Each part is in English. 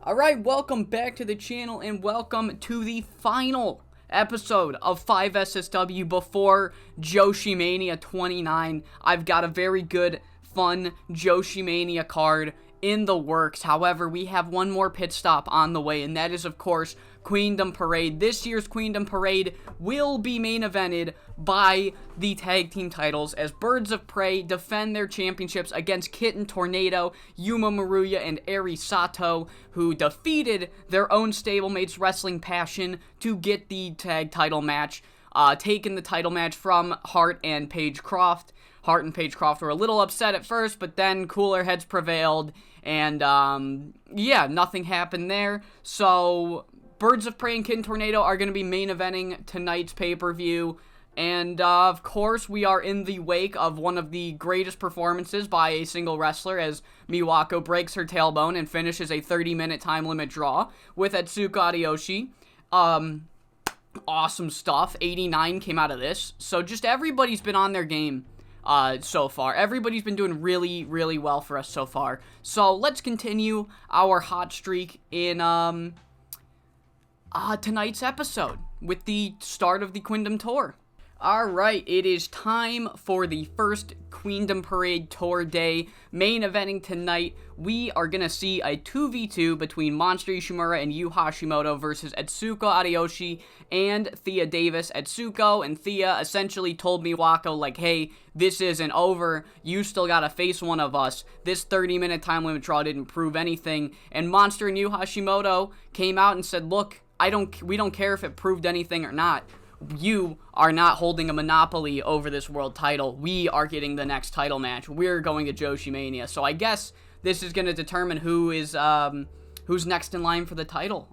Alright, welcome back to the channel and welcome to the final episode of 5SSW before JoshiMania 29. I've got a very good, fun JoshiMania card in the works. However, we have one more pit stop on the way, and that is, of course, Queendom Parade. This year's Queendom Parade will be main evented by the tag team titles as Birds of Prey defend their championships against Kitten Tornado, Yuma Maruya, and Eri Sato, who defeated their own stablemates Wrestling Passion to get the tag title match, taking the title match from Hart and Paige Croft. Hart and Paige Croft were a little upset at first, but then cooler heads prevailed, and yeah, nothing happened there. So Birds of Prey and Kitten Tornado are going to be main eventing tonight's pay-per-view. And, of course, we are in the wake of one of the greatest performances by a single wrestler as Miwako breaks her tailbone and finishes a 30-minute time limit draw with Atsuko Ariyoshi. Awesome stuff. 89 came out of this. So just everybody's been on their game so far. Everybody's been doing really, really well for us so far. So let's continue our hot streak in tonight's episode with the start of the Queendom Tour. Alright, it is time for the first Queendom Parade Tour Day. Main eventing tonight, we are going to see a 2v2 between Monster Ishimura and Yu Hashimoto versus Atsuko Ariyoshi and Thea Davis. Atsuko and Thea essentially told Miwako, like, hey, this isn't over. You still got to face one of us. This 30-minute time limit draw didn't prove anything. And Monster and Yu Hashimoto came out and said, look, we don't care if it proved anything or not. You are not holding a monopoly over this world title. We are getting the next title match. We're going to JoshiMania. So I guess this is going to determine who's next in line for the title.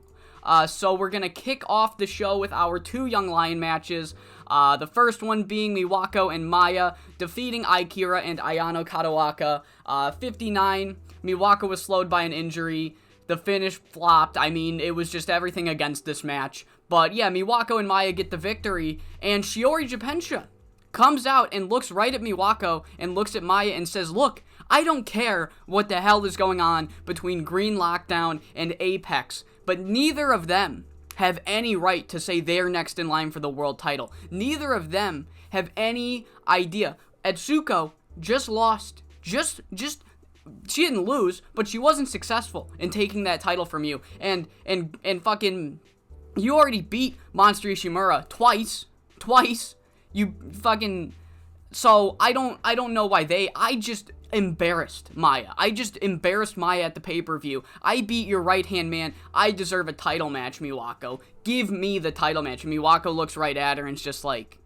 So we're going to kick off the show with our two Young Lion matches. The first one being Miwako and Maya defeating Akira and Ayano Katawaka. 59, Miwako was slowed by an injury. The finish flopped. I mean, it was just everything against this match. But yeah, Miwako and Maya get the victory, and Shiori Japensha comes out and looks right at Miwako and looks at Maya and says, look, I don't care what the hell is going on between Green Lockdown and Apex, but neither of them have any right to say they're next in line for the world title. Neither of them have any idea. Atsuko just lost. She didn't lose, but she wasn't successful in taking that title from you. And fucking, you already beat Monster Ishimura twice. You fucking, so I don't know why I just embarrassed Maya. I just embarrassed Maya at the pay-per-view. I beat your right-hand man. I deserve a title match, Miwako. Give me the title match. And Miwako looks right at her and is just like,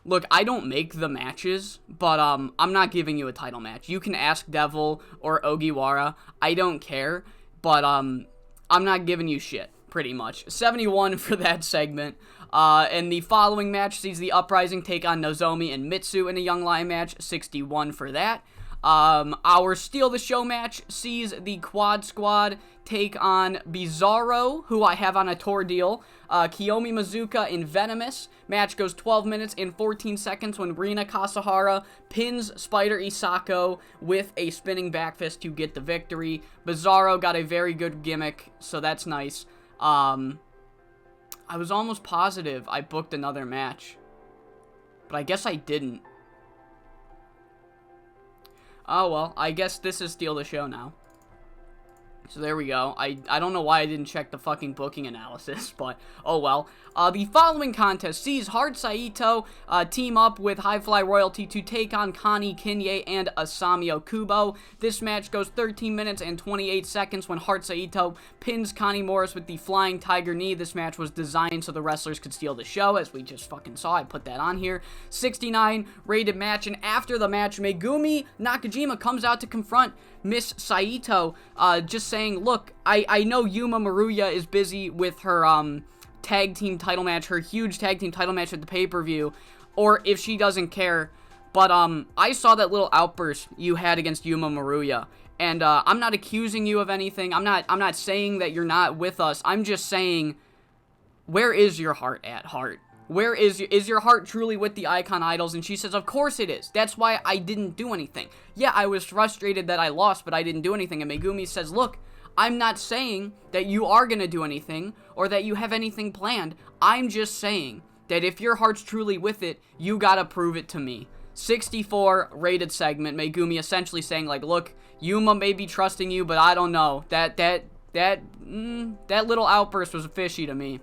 look, I don't make the matches, but I'm not giving you a title match. You can ask Devil or Ogiwara. I don't care, but I'm not giving you shit, pretty much. 71 for that segment. And the following match sees the Uprising take on Nozomi and Mitsu in a Young Lion match. 61 for that. Our Steal the Show match sees the Quad Squad take on Bizarro, who I have on a tour deal, Kiyomi Mizuka and Venomous. Match goes 12 minutes and 14 seconds when Rina Kasahara pins Spider Isako with a spinning back fist to get the victory. Bizarro got a very good gimmick, so that's nice. I was almost positive I booked another match, but I guess I didn't. Oh, well, I guess this is Steal the Show now. So there we go. I don't know why I didn't check the fucking booking analysis, but oh well. The following contest sees Hart Saito team up with High Fly Royalty to take on Kani Kinye and Asami Okubo. This match goes 13 minutes and 28 seconds when Hart Saito pins Connie Morris with the Flying Tiger Knee. This match was designed so the wrestlers could steal the show, as we just fucking saw. I put that on here. 69 rated match, and after the match, Megumi Nakajima comes out to confront Miss Saito, just saying, look, I know Yuma Maruya is busy with her tag team title match, her huge tag team title match at the pay-per-view, or if she doesn't care, but I saw that little outburst you had against Yuma Maruya, and I'm not accusing you of anything. I'm not saying that you're not with us. I'm just saying, where is your heart at, Heart? Where is your heart truly with the Icon Idols? And she says, of course it is. That's why I didn't do anything. Yeah, I was frustrated that I lost, but I didn't do anything. And Megumi says, look, I'm not saying that you are going to do anything or that you have anything planned. I'm just saying that if your heart's truly with it, you got to prove it to me. 64 rated segment, Megumi essentially saying like, look, Yuma may be trusting you, but I don't know. That little outburst was fishy to me.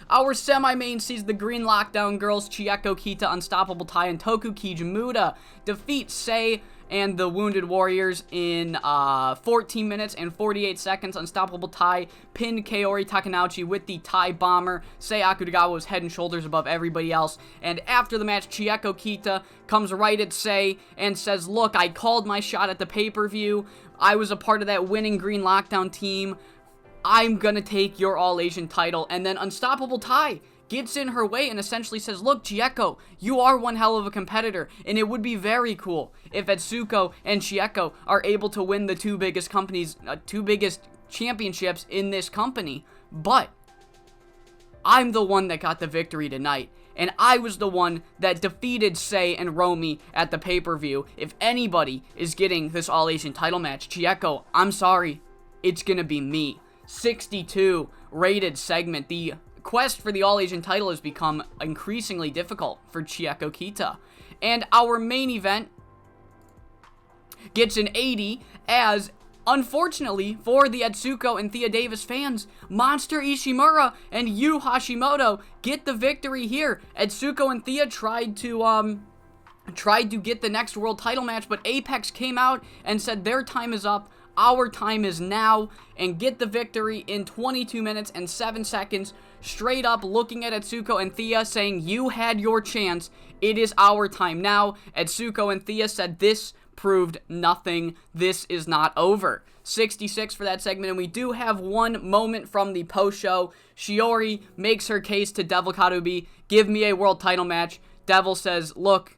Our semi-main sees the Green Lockdown girls, Chieko Kita, Unstoppable Tai, and Toku Kijimuta defeat Sei and the Wounded Warriors in 14 minutes and 48 seconds. Unstoppable Tai pinned Kaori Takanouchi with the Tai Bomber. Sei Akutagawa was head and shoulders above everybody else. And after the match, Chieko Kita comes right at Sei and says, look, I called my shot at the pay-per-view. I was a part of that winning Green Lockdown team. I'm gonna take your All-Asian title. And then Unstoppable Tai gets in her way and essentially says, look, Chieko, you are one hell of a competitor, and it would be very cool if Etsuko and Chieko are able to win the two biggest championships in this company. But I'm the one that got the victory tonight, and I was the one that defeated Sei and Romy at the pay-per-view. If anybody is getting this All-Asian title match, Chieko, I'm sorry, it's gonna be me. 62 rated segment. The quest for the All-Asian title has become increasingly difficult for Chieko Kita. And our main event gets an 80 as, unfortunately for the Etsuko and Thea Davis fans, Monster Ishimura and Yu Hashimoto get the victory here. Etsuko and Thea tried to get the next world title match, but Apex came out and said their time is up. Our time is now, and get the victory in 22 minutes and 7 seconds, straight up looking at Etsuko and Thea saying, you had your chance, it is our time now. Etsuko and Thea said this proved nothing, this is not over. 66 for that segment, and we do have one moment from the post-show. Shiori makes her case to Devil Karubi, give me a world title match. Devil says, look,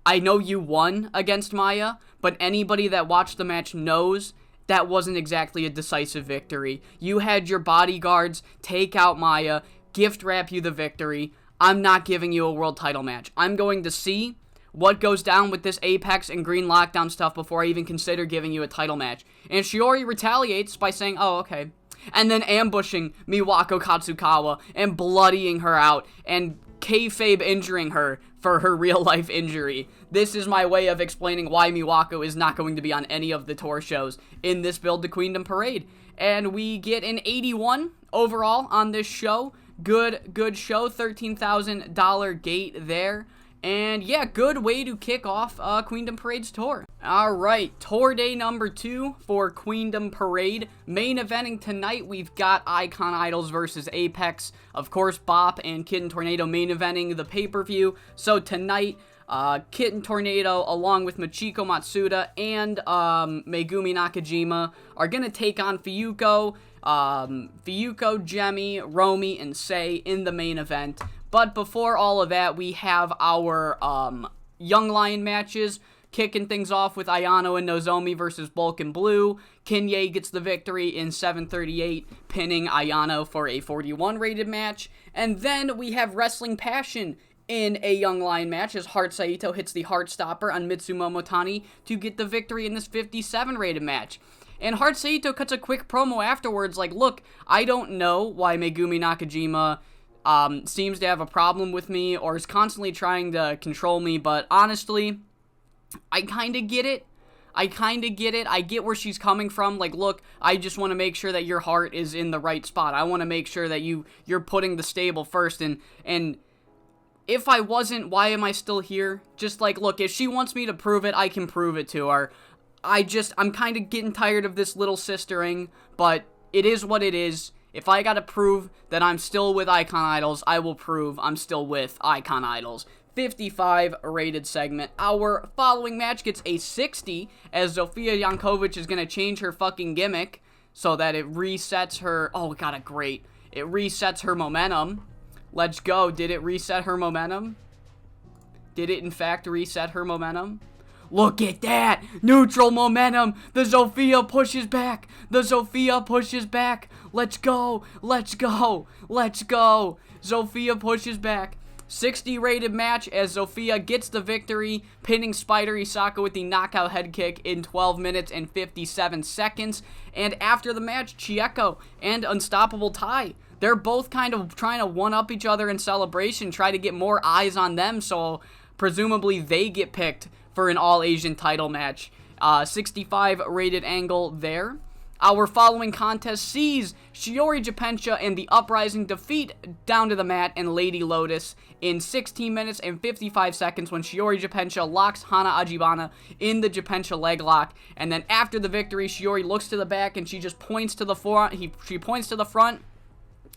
I know you won against Maya, but anybody that watched the match knows that wasn't exactly a decisive victory. You had your bodyguards take out Maya, gift wrap you the victory. I'm not giving you a world title match. I'm going to see what goes down with this Apex and Green Lockdown stuff before I even consider giving you a title match. And Shiori retaliates by saying, oh, okay. And then ambushing Miwako Katsukawa and bloodying her out and kayfabe injuring her for her real-life injury. This is my way of explaining why Miwako is not going to be on any of the tour shows in this Build to Queendom parade. And we get an 81 overall on this show. Good show. $13,000 gate there. And yeah, good way to kick off Queendom Parade's tour. Alright, tour day number 2 for Queendom Parade. Main eventing tonight, we've got Icon Idols versus Apex. Of course, Bop and Kitten Tornado main eventing the pay-per-view. So tonight, Kitten Tornado, along with Machiko Matsuda and Megumi Nakajima, are going to take on Fuyuko, Jemi, Romy, and Sei in the main event. But before all of that, we have our Young Lion matches, kicking things off with Ayano and Nozomi versus Bulk and Blue. Kinye gets the victory in 7:38, pinning Ayano for a 41 rated match. And then we have Wrestling Passion in a Young Lion match as Heart Saito hits the Heart Stopper on Mitsumomo Tani to get the victory in this 57 rated match. And Heart Saito cuts a quick promo afterwards like, look, I don't know why Megumi Nakajima seems to have a problem with me or is constantly trying to control me, but honestly, I kind of get it. I get where she's coming from. Like, look, I just want to make sure that your heart is in the right spot. I want to make sure that you're putting the stable first, and if I wasn't, why am I still here? Just like, look, if she wants me to prove it, I can prove it to her. I'm kind of getting tired of this little sistering, but it is what it is. If I gotta prove that I'm still with Icon Idols, I will prove I'm still with Icon Idols. 55 rated segment. Our following match gets a 60 as Zofia Jankovic is gonna change her fucking gimmick so that it resets her. Oh, it got a great. It resets her momentum. Let's go. Did it reset her momentum? Did it in fact reset her momentum? Look at that! Neutral momentum! The Zofia pushes back! The Zofia pushes back! Let's go! Let's go! Let's go! Zofia pushes back. 60 rated match as Sophia gets the victory, pinning Spider Isaka with the knockout head kick in 12 minutes and 57 seconds. And after the match, Chieko and Unstoppable Tai, they're both kind of trying to one-up each other in celebration, try to get more eyes on them, so presumably they get picked for an all-Asian title match. 65 rated angle there. Our following contest sees Shiori Japensha and the Uprising defeat Down to the Mat and Lady Lotus in 16 minutes and 55 seconds when Shiori Japensha locks Hana Ajibana in the Japensha leg lock. And then after the victory, Shiori looks to the back and she just points to the front. She points to the front.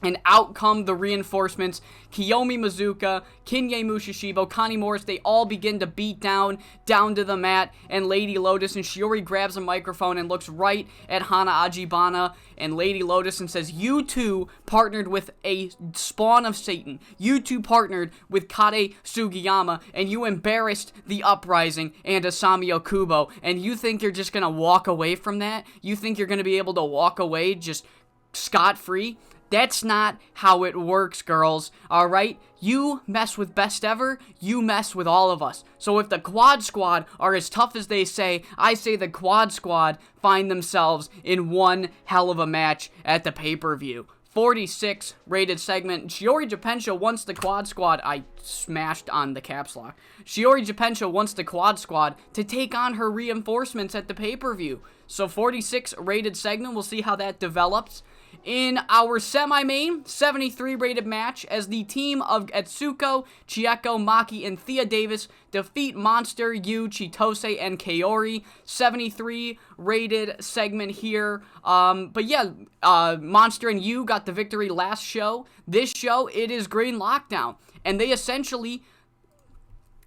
And out come the reinforcements. Kiyomi Mizuka, Kinye Mushishibo, Connie Morris, they all begin to beat down to the mat. And Lady Lotus and Shiori grabs a microphone and looks right at Hana Ajibana and Lady Lotus and says, "You two partnered with a spawn of Satan. You two partnered with Kade Sugiyama, and you embarrassed the Uprising and Asami Okubo. And you think you're just gonna walk away from that? You think you're gonna be able to walk away just scot-free? That's not how it works, girls, alright? You mess with Best Ever, you mess with all of us. So if the Quad Squad are as tough as they say, I say the Quad Squad find themselves in one hell of a match at the pay-per-view." 46 rated segment. Shiori Japensha wants the Quad Squad. I smashed on the caps lock. Shiori Japensha wants the Quad Squad to take on her reinforcements at the pay-per-view. So 46 rated segment. We'll see how that develops. In our semi-main, 73 rated match, as the team of Etsuko, Chieko, Maki, and Thea Davis defeat Monster, Yu, Chitose, and Kaori. 73 rated segment here. But yeah, Monster and Yu got the victory last show. This show, it is Green Lockdown. And they essentially,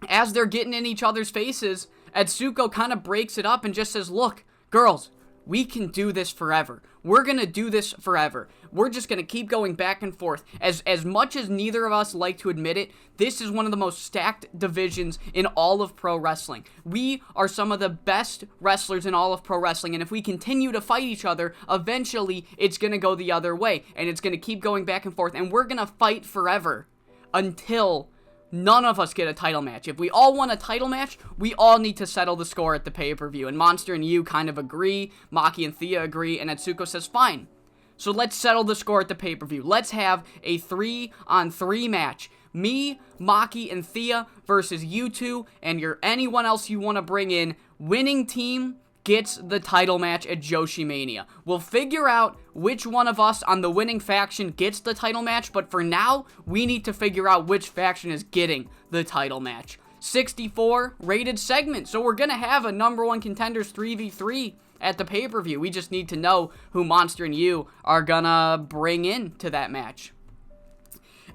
as they're getting in each other's faces, Etsuko kind of breaks it up and just says, "Look, girls, we can do this forever. We're going to do this forever. We're just going to keep going back and forth." As much as neither of us like to admit it, this is one of the most stacked divisions in all of pro wrestling. We are some of the best wrestlers in all of pro wrestling, and if we continue to fight each other, eventually it's going to go the other way, and it's going to keep going back and forth, and we're going to fight forever until none of us get a title match. If we all want a title match, we all need to settle the score at the pay-per-view. And Monster and Yu kind of agree. Maki and Thea agree. And Etsuko says, "Fine. So let's settle the score at the pay-per-view. Let's have a 3-on-3 match. Me, Maki, and Thea versus you two and anyone else you want to bring in. Winning team gets the title match at JoshiMania. We'll figure out which one of us on the winning faction gets the title match, but for now, we need to figure out which faction is getting the title match." 64 rated segment. So we're going to have a number one contenders 3v3 at the pay-per-view. We just need to know who Monster and Yu are going to bring in to that match.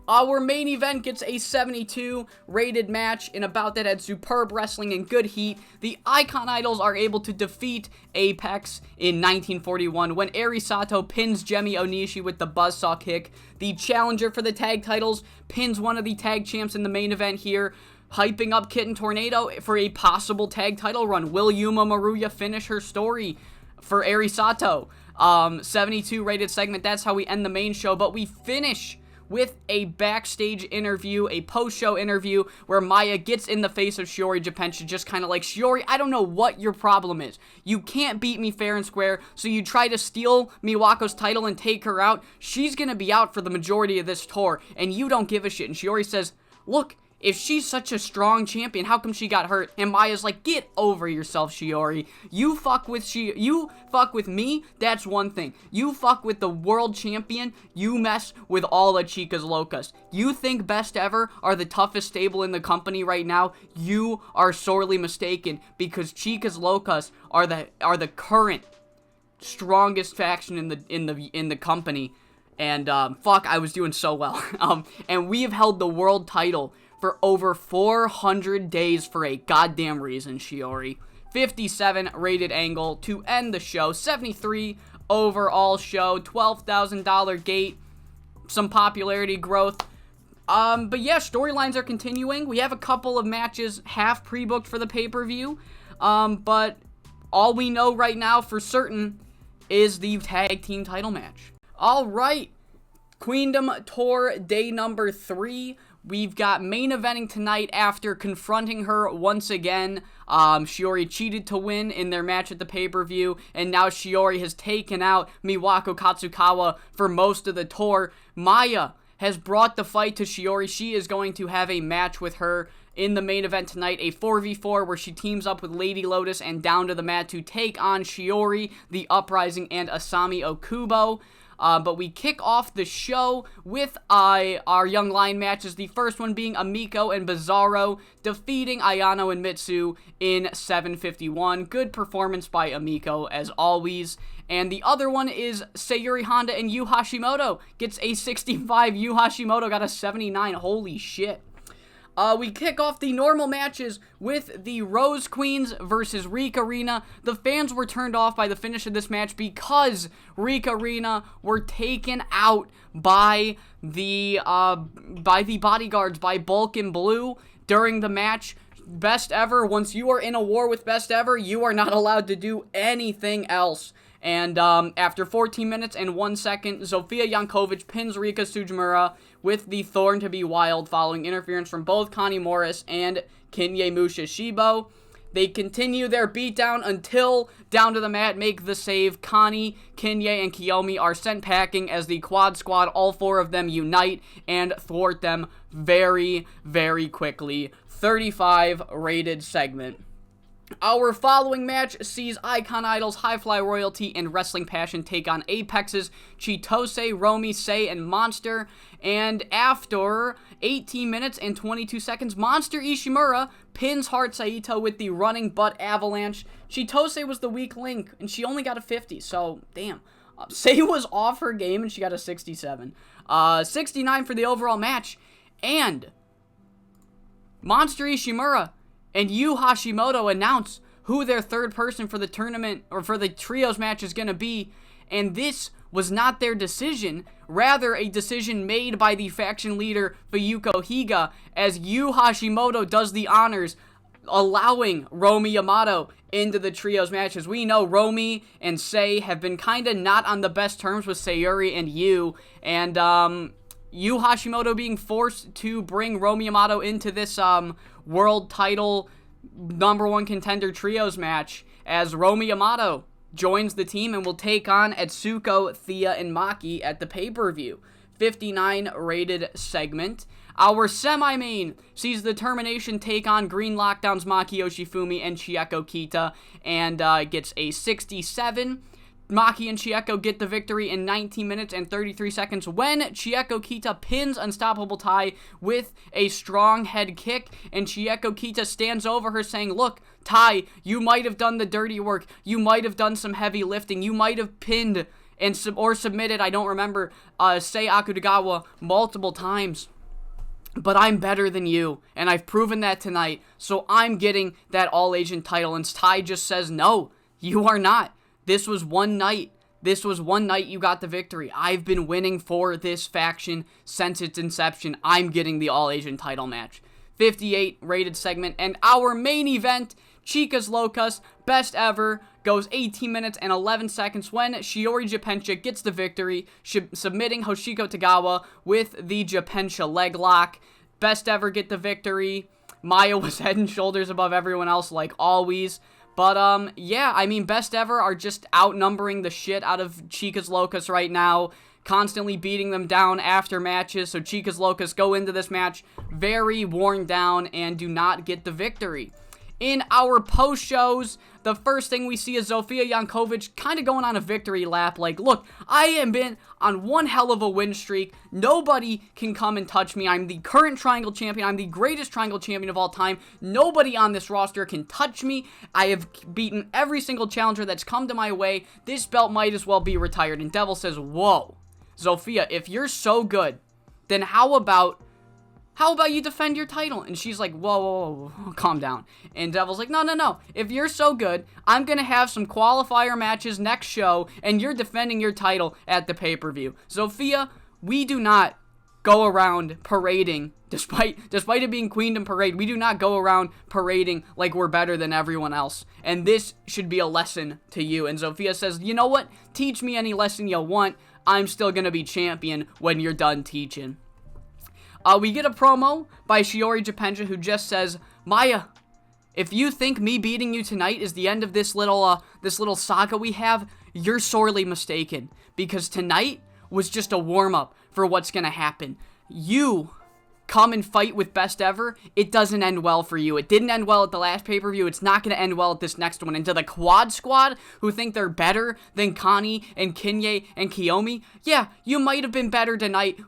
Our main event gets a 72 rated match in a bout that had superb wrestling and good heat. The Icon Idols are able to defeat Apex in 1941 when Eri Sato pins Jemi Onishi with the buzzsaw kick. The challenger for the tag titles pins one of the tag champs in the main event here, hyping up Kitten Tornado for a possible tag title run. Will Yuma Maruya finish her story for Eri Sato? 72 rated segment. That's how we end the main show, but we finish with a backstage interview, a post-show interview, where Maya gets in the face of Shiori Japensha, just kind of like, "Shiori, I don't know what your problem is. You can't beat me fair and square, so you try to steal Miwako's title and take her out. She's gonna be out for the majority of this tour, and you don't give a shit." And Shiori says, "Look, if she's such a strong champion, how come she got hurt?" And Maya's like, "Get over yourself, Shiori. You fuck with me, that's one thing. You fuck with the world champion, you mess with all the Chicas Locas. You think Best Ever are the toughest stable in the company right now? You are sorely mistaken, because Chicas Locas are the current strongest faction in the company." And fuck, I was doing so well. And we have held the world title for over 400 days for a goddamn reason, Shiori. 57 rated angle to end the show. 73 overall show. $12,000 gate. Some popularity growth. But yeah, storylines are continuing. We have a couple of matches half pre-booked for the pay-per-view. But all we know right now for certain is the tag team title match. Alright. Queendom Tour day number 3. We've got main eventing tonight after confronting her once again. Shiori cheated to win in their match at the pay-per-view, and now Shiori has taken out Miwako Katsukawa for most of the tour. Maya has brought the fight to Shiori. She is going to have a match with her in the main event tonight, a 4v4 where she teams up with Lady Lotus and Down to the Mat to take on Shiori, the Uprising, and Asami Okubo. But we kick off the show with our Young Lion matches, the first one being Amiko and Bizarro defeating Ayano and Mitsu in 7:51. Good performance by Amiko, as always. And the other one is Sayuri Honda and Yu Hashimoto. Gets a 65, Yu Hashimoto got a 79, holy shit. We kick off the normal matches with the Rose Queens versus Rika Rina. The fans were turned off by the finish of this match because Rika Rina were taken out by the bodyguards, by Bulk and Blue during the match. Best Ever, once you are in a war with Best Ever, you are not allowed to do anything else. And after 14 minutes and 1 second, Zofia Jankovic pins Rika Tsujimura with the Thorn to be Wild following interference from both Connie Morris and Kinye Mushishibo. They continue their beatdown until Down to the Mat make the save. Connie, Kinye, and Kiyomi are sent packing as the Quad Squad, all 4 of them, unite and thwart them very, very quickly. 35 rated segment. Our following match sees Icon Idols, High Fly Royalty, and Wrestling Passion take on Apex's Chitose, Romy, Sei, and Monster. And after 18 minutes and 22 seconds, Monster Ishimura pins Heart Saito with the Running Butt Avalanche. Chitose was the weak link, and she only got a 50, so damn. Sei was off her game, and she got a 67. 69 for the overall match. And Monster Ishimura and Yu Hashimoto announce who their third person for the tournament, or for the trios match, is going to be. And this was not their decision, rather a decision made by the faction leader Fuyuko Higa, as Yu Hashimoto does the honors, allowing Romy Yamato into the trios matches. We know Romy and Sei have been kind of not on the best terms with Sayuri and Yu, and Yu Hashimoto being forced to bring Romy Yamato into this world title #1 contender trios match, as Romy Yamato joins the team and will take on Etsuko, Thea, and Maki at the pay-per-view. 59 rated segment. Our semi-main sees the Termination take on Green Lockdown's Maki Yoshifumi and Chieko Kita, and gets a 67. Maki and Chieko get the victory in 19 minutes and 33 seconds when Chieko Kita pins Unstoppable Tai with a strong head kick, and Chieko Kita stands over her saying, "Look, Tai, you might have done the dirty work, you might have done some heavy lifting, you might have pinned and submitted, I don't remember, Sei Akutagawa multiple times. But I'm better than you, and I've proven that tonight, so I'm getting that All-Asian title." And Tai just says, "No, you are not. This was one night. This was one night you got the victory. I've been winning for this faction since its inception. I'm getting the All-Asian title match." 58 rated segment. And our main event, Chicas Locas, Best Ever, goes 18 minutes and 11 seconds when Shiori Japensha gets the victory, submitting Hoshiko Tagawa with the Japensha leg lock. Best Ever get the victory. Maya was head and shoulders above everyone else, like always. But, yeah, I mean, Best Ever are just outnumbering the shit out of Chicas Locas right now, constantly beating them down after matches, so Chicas Locas go into this match very worn down and do not get the victory. In our post-shows, the first thing we see is Zofia Jankovic kind of going on a victory lap, like, "Look, I have been on one hell of a win streak. Nobody can come and touch me. I'm the current Triangle Champion. I'm the greatest Triangle Champion of all time. Nobody on this roster can touch me. I have beaten every single challenger that's come to my way. This belt might as well be retired." And Devil says, "Whoa, Zofia, if you're so good, then how about you defend your title?" And she's like, whoa, calm down. And Devil's like, no. If you're so good, I'm going to have some qualifier matches next show, and you're defending your title at the pay-per-view. Zofia, we do not go around parading, despite it being Queendom Parade, we do not go around parading like we're better than everyone else. And this should be a lesson to you. And Zofia says, "You know what? Teach me any lesson you want. I'm still gonna be champion when you're done teaching. We get a promo by Shiori Japenja who just says, Maya, if you think me beating you tonight is the end of this little saga we have, you're sorely mistaken. Because tonight was just a warm-up for what's gonna happen. You come and fight with Best Ever, it doesn't end well for you. It didn't end well at the last pay-per-view. It's not gonna end well at this next one. And to the Quad Squad, who think they're better than Connie and Kinye and Kiyomi, yeah, you might have been better tonight,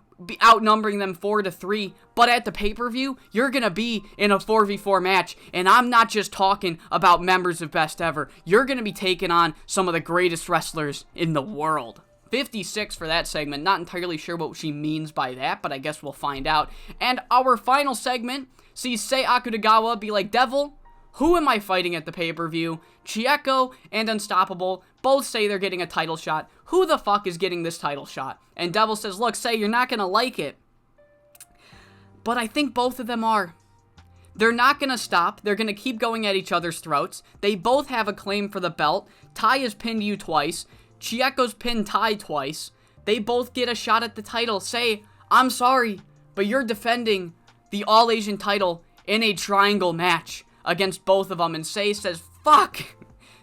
outnumbering them 4-3, but at the pay-per-view, you're gonna be in a 4v4 match, and I'm not just talking about members of Best Ever. You're gonna be taking on some of the greatest wrestlers in the world. 56 for that segment. Not entirely sure what she means by that, but I guess we'll find out. And our final segment sees Sei Akutagawa be like, Devil, who am I fighting at the pay-per-view? Chieko and Unstoppable both say they're getting a title shot. Who the fuck is getting this title shot? And Devil says, look, Sei, you're not gonna like it. But I think both of them are. They're not gonna stop. They're gonna keep going at each other's throats. They both have a claim for the belt. Tai has pinned you twice. Chieko's pinned Tai twice. They both get a shot at the title. Sei, I'm sorry, but you're defending the All-Asian title in a triangle match against both of them. And Sei says, fuck.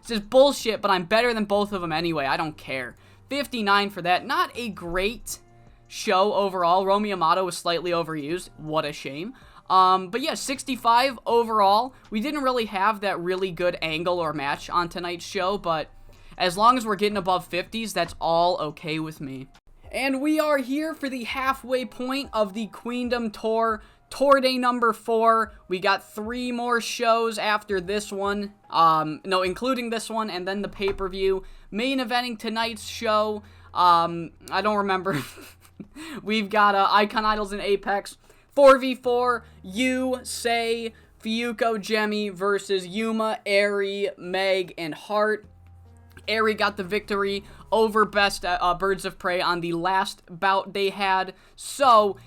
This is bullshit, but I'm better than both of them anyway. I don't care. 59 for that. Not a great show overall. Romy Amato was slightly overused. What a shame. But yeah, 65 overall. We didn't really have that really good angle or match on tonight's show, but as long as we're getting above 50s, that's all okay with me. And we are here for the halfway point of the Queendom Tour. Tour day number 4. We got 3 more shows after this one. No, including this one, and then the pay-per-view. Main eventing tonight's show. I don't remember. We've got Icon Idols in Apex. 4v4. Yu, Sei, Fuyuko, Jemmy versus Yuma, Eri, Meg, and Hart. Eri got the victory over Birds of Prey on the last bout they had. So,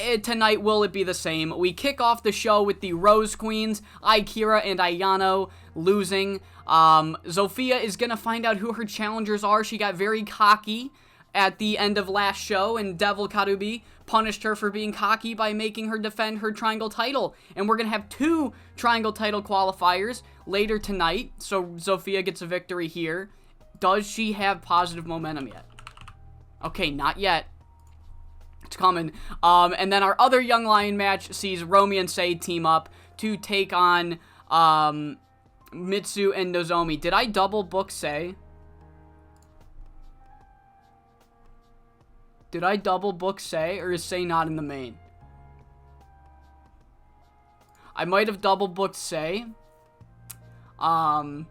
tonight, will it be the same? We kick off the show with the Rose Queens, Akira and Ayano, losing. Zofia is going to find out who her challengers are. She got very cocky at the end of last show, and Devil Karubi punished her for being cocky by making her defend her Triangle title. And we're going to have 2 Triangle title qualifiers later tonight, so Zofia gets a victory here. Does she have positive momentum yet? Okay, not yet. It's coming. And then our other Young Lion match sees Romy and Sei team up to take on Mitsu and Nozomi. Did I double book Sei? Did I double book Sei, or is Sei not in the main? I might have double booked Sei. Let's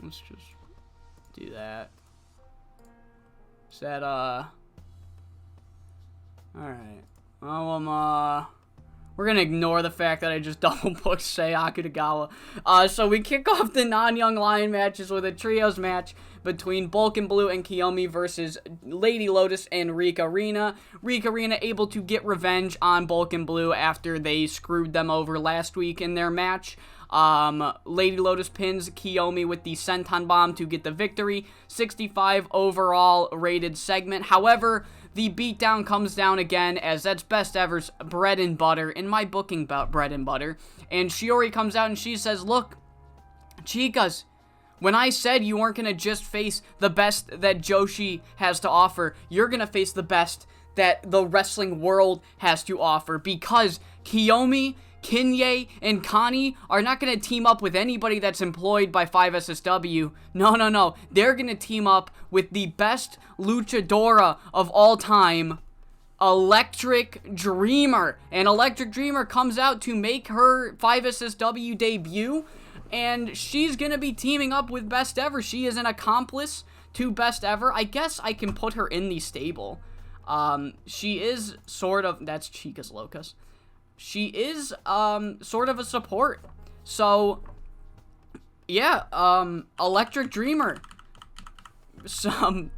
just do that. Is that, alright. Well, we're gonna ignore the fact that I just double booked Sei Akutagawa. So we kick off the non-Young Lion matches with a trios match between Bulk and Blue and Kiyomi versus Lady Lotus and Rika Rina. Rika Rina able to get revenge on Bulk and Blue after they screwed them over last week in their match. Lady Lotus pins Kiyomi with the Senton Bomb to get the victory. 65 overall rated segment. However, the beatdown comes down again, as that's Best Ever's bread and butter, in my booking about bread and butter. And Shiori comes out and she says, look, chicas, when I said you weren't going to just face the best that Joshi has to offer, you're going to face the best that the wrestling world has to offer, because Kiyomi, Kinye, and Connie are not going to team up with anybody that's employed by 5SSW. No. They're going to team up with the best luchadora of all time, Electric Dreamer. And Electric Dreamer comes out to make her 5SSW debut, and she's going to be teaming up with Best Ever. She is an accomplice to Best Ever. I guess I can put her in the stable. She is sort of, that's Chicas Locas. She is, sort of a support. So, yeah, Electric Dreamer. Some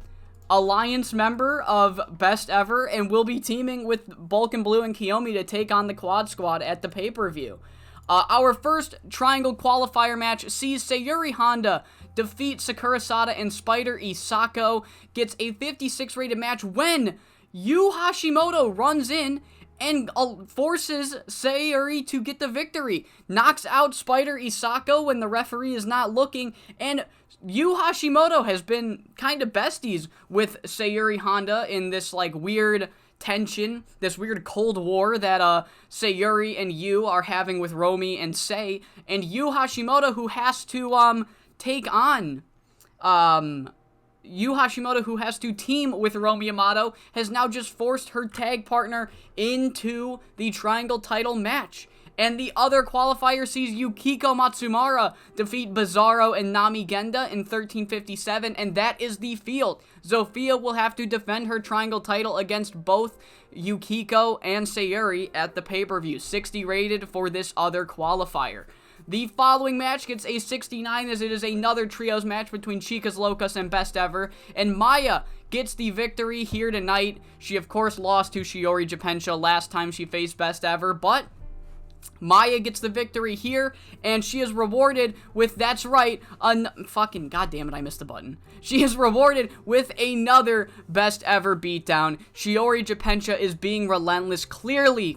alliance member of Best Ever, and will be teaming with Bulk and Blue and Kiyomi to take on the Quad Squad at the pay-per-view. Our first Triangle qualifier match sees Sayuri Honda defeat Sakura Sada and Spider Isako. Gets a 56 rated match when Yu Hashimoto runs in and forces Sayuri to get the victory. Knocks out Spider Isako when the referee is not looking, and Yu Hashimoto has been kind of besties with Sayuri Honda in this, like, weird tension, this weird Cold War that Sayuri and Yu are having with Romy and Sei, and Yu Hashimoto, who has to take on Yu Hashimoto, who has to team with Romy Yamato, has now just forced her tag partner into the Triangle title match. And the other qualifier sees Yukiko Matsumara defeat Bizarro and Nami Genda in 13:57, and that is the field. Zofia will have to defend her Triangle title against both Yukiko and Sayuri at the pay-per-view. 60 rated for this other qualifier. The following match gets a 69 as it is another trios match between Chicas Locas and Best Ever, and Maya gets the victory here tonight. She, of course, lost to Shiori Japensha last time she faced Best Ever, but Maya gets the victory here, and she is rewarded with, that's right, fucking goddammit, I missed the button. She is rewarded with another Best Ever beatdown. Shiori Japensha is being relentless, clearly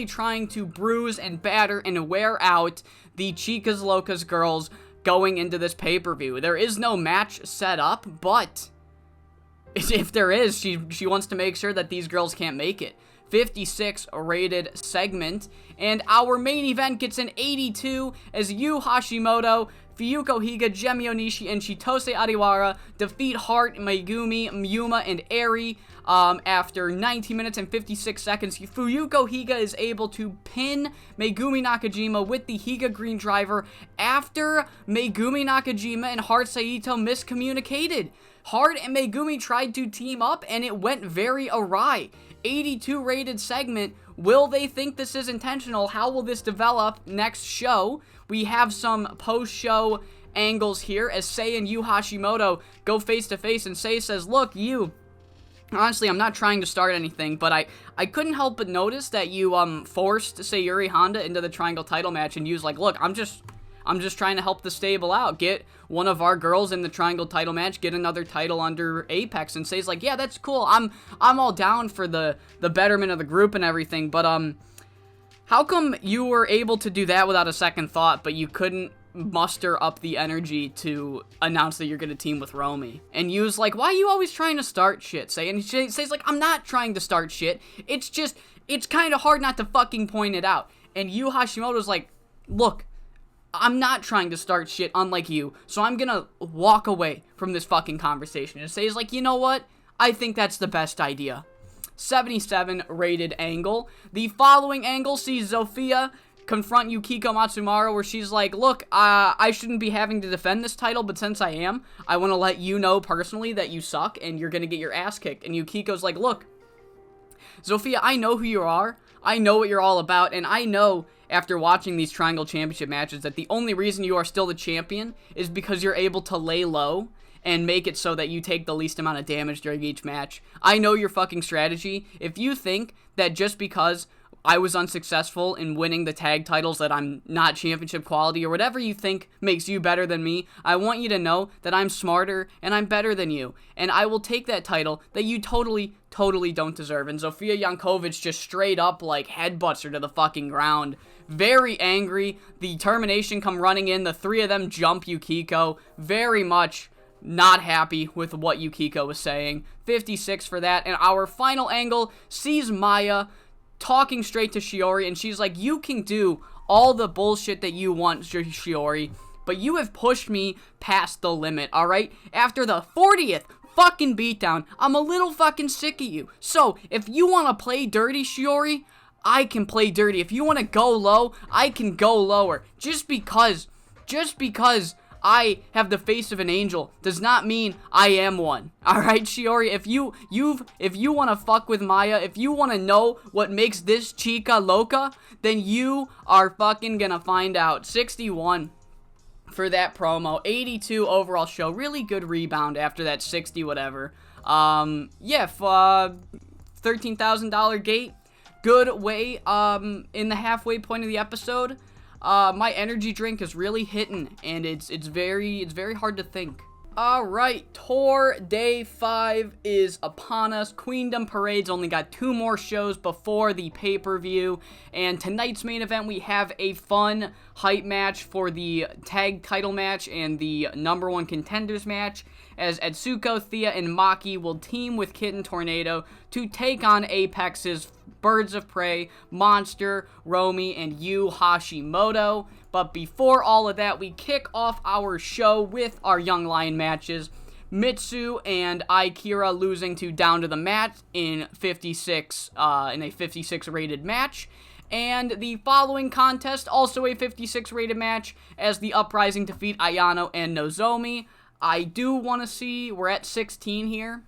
trying to bruise and batter and wear out the Chicas Locas girls going into this pay-per-view. There is no match set up, but if there is, she wants to make sure that these girls can't make it. 56 rated segment, and our main event gets an 82 as Yu Hashimoto, Fuyuko Higa, Gemi Onishi, and Chitose Adiwara defeat Heart, Megumi, Yuma, and Eri. After 19 minutes and 56 seconds, Fuyuko Higa is able to pin Megumi Nakajima with the Higa Green Driver after Megumi Nakajima and Heart Saito miscommunicated. Heart and Megumi tried to team up, and it went very awry. 82 rated segment. Will they think this is intentional? How will this develop next show? We have some post-show angles here as Sei and Yu Hashimoto go face-to-face, and Sei says, look, you, honestly, I'm not trying to start anything, but I couldn't help but notice that you forced Sayuri Honda into the Triangle title match, and Yu's like, look, I'm just trying to help the stable out. Get one of our girls in the Triangle title match, get another title under Apex. And Say's like, yeah, that's cool. I'm all down for the betterment of the group and everything. But how come you were able to do that without a second thought, but you couldn't muster up the energy to announce that you're gonna team with Romy? And Yu's like, why are you always trying to start shit, Say? And Say's like, I'm not trying to start shit. It's just, it's kind of hard not to fucking point it out. And Yu Hashimoto's like, look, I'm not trying to start shit, unlike you, so I'm gonna walk away from this fucking conversation. And Say's like, you know what? I think that's the best idea. 77 rated angle. The following angle sees Zofia confront Yukiko Matsumara, where she's like, look, I shouldn't be having to defend this title, but since I am, I want to let you know personally that you suck, and you're gonna get your ass kicked. And Yukiko's like, look, Zofia, I know who you are, I know what you're all about, and I know after watching these Triangle Championship matches that the only reason you are still the champion is because you're able to lay low and make it so that you take the least amount of damage during each match. I know your fucking strategy. If you think that just because I was unsuccessful in winning the tag titles that I'm not championship quality, or whatever you think makes you better than me, I want you to know that I'm smarter and I'm better than you, and I will take that title that you totally don't deserve. And Zofia Jankovic just straight up like headbutts her to the fucking ground. Very angry. The termination come running in. The three of them jump Yukiko. Very much not happy with what Yukiko was saying. 56 for that. And our final angle sees Maya talking straight to Shiori, and she's like, you can do all the bullshit that you want, Shiori, but you have pushed me past the limit, alright? After the 40th fucking beatdown, I'm a little fucking sick of you. So, if you want to play dirty, Shiori, I can play dirty. If you want to go low, I can go lower. Just because I have the face of an angel does not mean I am one. Alright, Shiori, if you want to fuck with Maya, if you want to know what makes this chica loca, then you are fucking gonna find out. 61 for that promo. 82 overall show. Really good rebound after that 60 whatever. Yeah, $13,000 gate. Good way, in the halfway point of the episode. My energy drink is really hitting, and it's very hard to think. Alright, Tour Day 5 is upon us. Queendom Parade's only got 2 more shows before the pay-per-view. And tonight's main event, we have a fun hype match for the tag title match and the #1 contenders match, as Etsuko, Thea, and Maki will team with Kitten Tornado to take on Apex's Birds of Prey, Monster, Romy, and Yu Hashimoto. But before all of that, we kick off our show with our Young Lion matches. Mitsu and Akira losing to Down to the Mat in a 56 rated match. And the following contest, also a 56 rated match, as the Uprising defeat Ayano and Nozomi. I do want to see, we're at 16 here,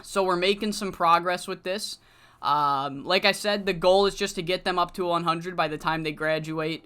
so we're making some progress with this. Like I said, the goal is just to get them up to 100 by the time they graduate.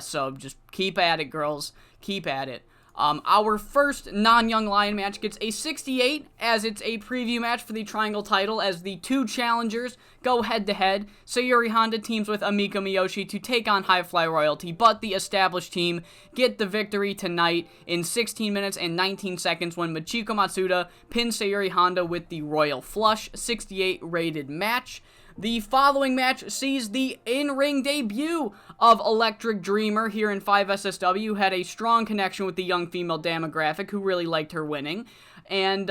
So just keep at it, girls. Keep at it. Our first non-Young Lion match gets a 68, as it's a preview match for the Triangle title, as the 2 challengers go head-to-head. Sayuri Honda teams with Amiko Miyoshi to take on High Fly Royalty, but the established team get the victory tonight in 16 minutes and 19 seconds when Michiko Matsuda pins Sayuri Honda with the Royal Flush. 68 rated match. The following match sees the in-ring debut of Electric Dreamer here in 5SSW, had a strong connection with the young female demographic who really liked her winning. And,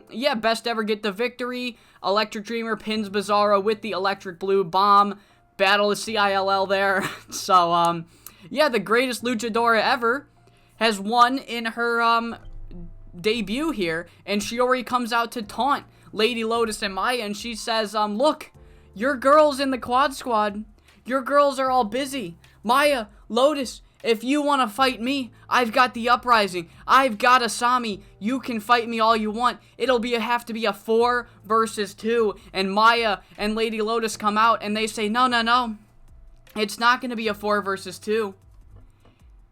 yeah, Best Ever get the victory. Electric Dreamer pins Bizarro with the Electric Blue Bomb. Battle of CILL there. So, yeah, the greatest luchadora ever has won in her, debut here. And Shiori comes out to taunt Lady Lotus and Maya, and she says, look, your girls in the Quad Squad, your girls are all busy. Maya, Lotus, if you want to fight me, I've got the Uprising. I've got Asami. You can fight me all you want. It'll have to be a 4 versus 2. And Maya and Lady Lotus come out and they say, no. It's not going to be a 4 versus 2.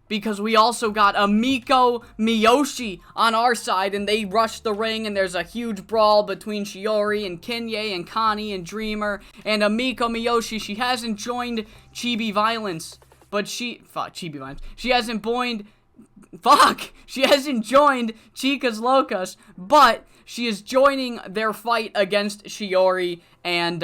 Because we also got Amiko Miyoshi on our side, and they rush the ring, and there's a huge brawl between Shiori and Kinye and Connie and Dreamer, and Amiko Miyoshi, she hasn't joined Chibi Violence, but she hasn't joined Chicas Locas, but she is joining their fight against Shiori and,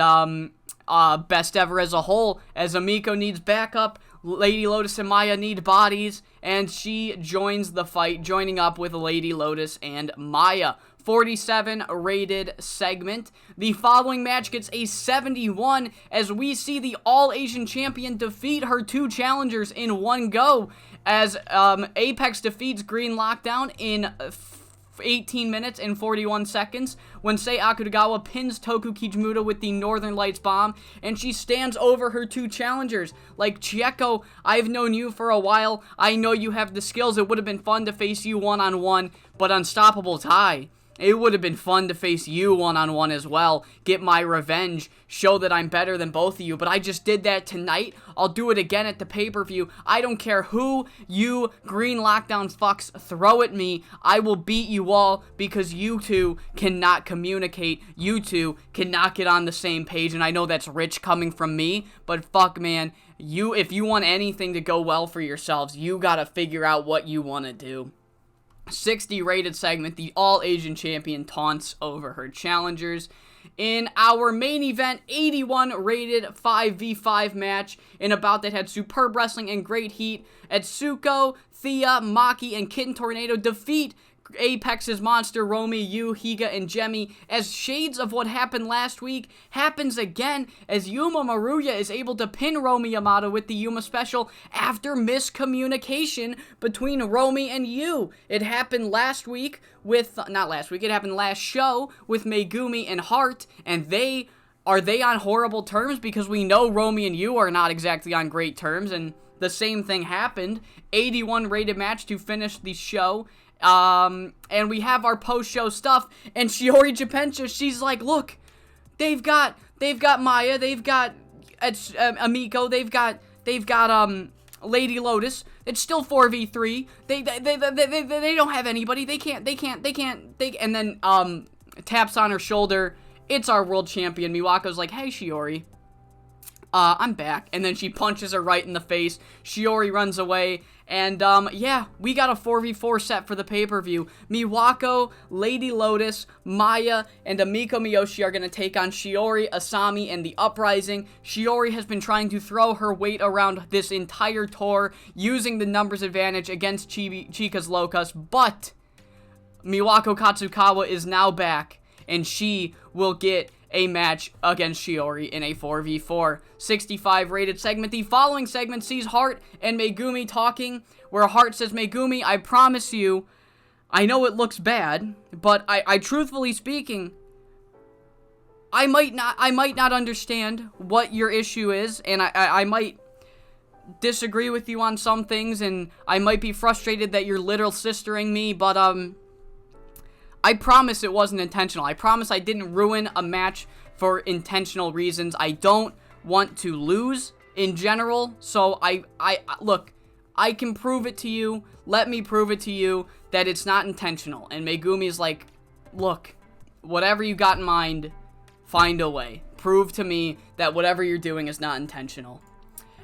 Best Ever as a whole, as Amiko needs backup. Lady Lotus and Maya need bodies, and she joins the fight, joining up with Lady Lotus and Maya. 47 rated segment. The following match gets a 71, as we see the All-Asian Champion defeat her 2 challengers in one go, as Apex defeats Green Lockdown in 18 minutes and 41 seconds when Sei Akutagawa pins Toku Kijimuto with the Northern Lights bomb, and she stands over her 2 challengers. Like, Chieko, I've known you for a while. I know you have the skills. It would have been fun to face you one-on-one, but Unstoppable Tai, it would have been fun to face you one-on-one as well. Get my revenge. Show that I'm better than both of you. But I just did that tonight. I'll do it again at the pay-per-view. I don't care who you Green Lockdown fucks throw at me. I will beat you all because you two cannot communicate. You two cannot get on the same page. And I know that's rich coming from me. But fuck, man. If you want anything to go well for yourselves, you gotta figure out what you want to do. 60 rated segment, the All-Asian Champion taunts over her challengers. In our main event, 81 rated 5v5 match in a bout that had superb wrestling and great heat. Etsuko, Thea, Maki, and Kitten Tornado defeat Apex's Monster, Romy, Yu, Higa, and Jemmy, as shades of what happened last week happens again, as Yuma Maruya is able to pin Romy Yamada with the Yuma Special after miscommunication between Romy and Yu. It happened last show with Megumi and Hart, and are they on horrible terms? Because we know Romy and Yu are not exactly on great terms, and the same thing happened. 81 rated match to finish the show. And we have our post-show stuff, and Shiori Japensha, she's like, look, they've got Maya, they've got Amiko, they've got Lady Lotus. It's still 4v3. They don't have anybody. They can't, and then, taps on her shoulder. It's our world champion. Miwako's like, hey, Shiori, I'm back. And then she punches her right in the face. Shiori runs away. And, yeah, we got a 4v4 set for the pay-per-view. Miwako, Lady Lotus, Maya, and Amiko Miyoshi are going to take on Shiori, Asami, and the Uprising. Shiori has been trying to throw her weight around this entire tour, using the numbers advantage against Chika's Locust, but Miwako Katsukawa is now back, and she will get a match against Shiori in a 4v4. 65 rated segment. The following segment sees Heart and Megumi talking, where Heart says, Megumi, I promise you, I know it looks bad, but I truthfully speaking, I might not understand what your issue is, and I might disagree with you on some things, and I might be frustrated that you're little sistering me, but, I promise it wasn't intentional. I promise I didn't ruin a match for intentional reasons. I don't want to lose in general, so look, I can prove it to you. Let me prove it to you that it's not intentional. And Megumi's like, look, whatever you got in mind, find a way. Prove to me that whatever you're doing is not intentional.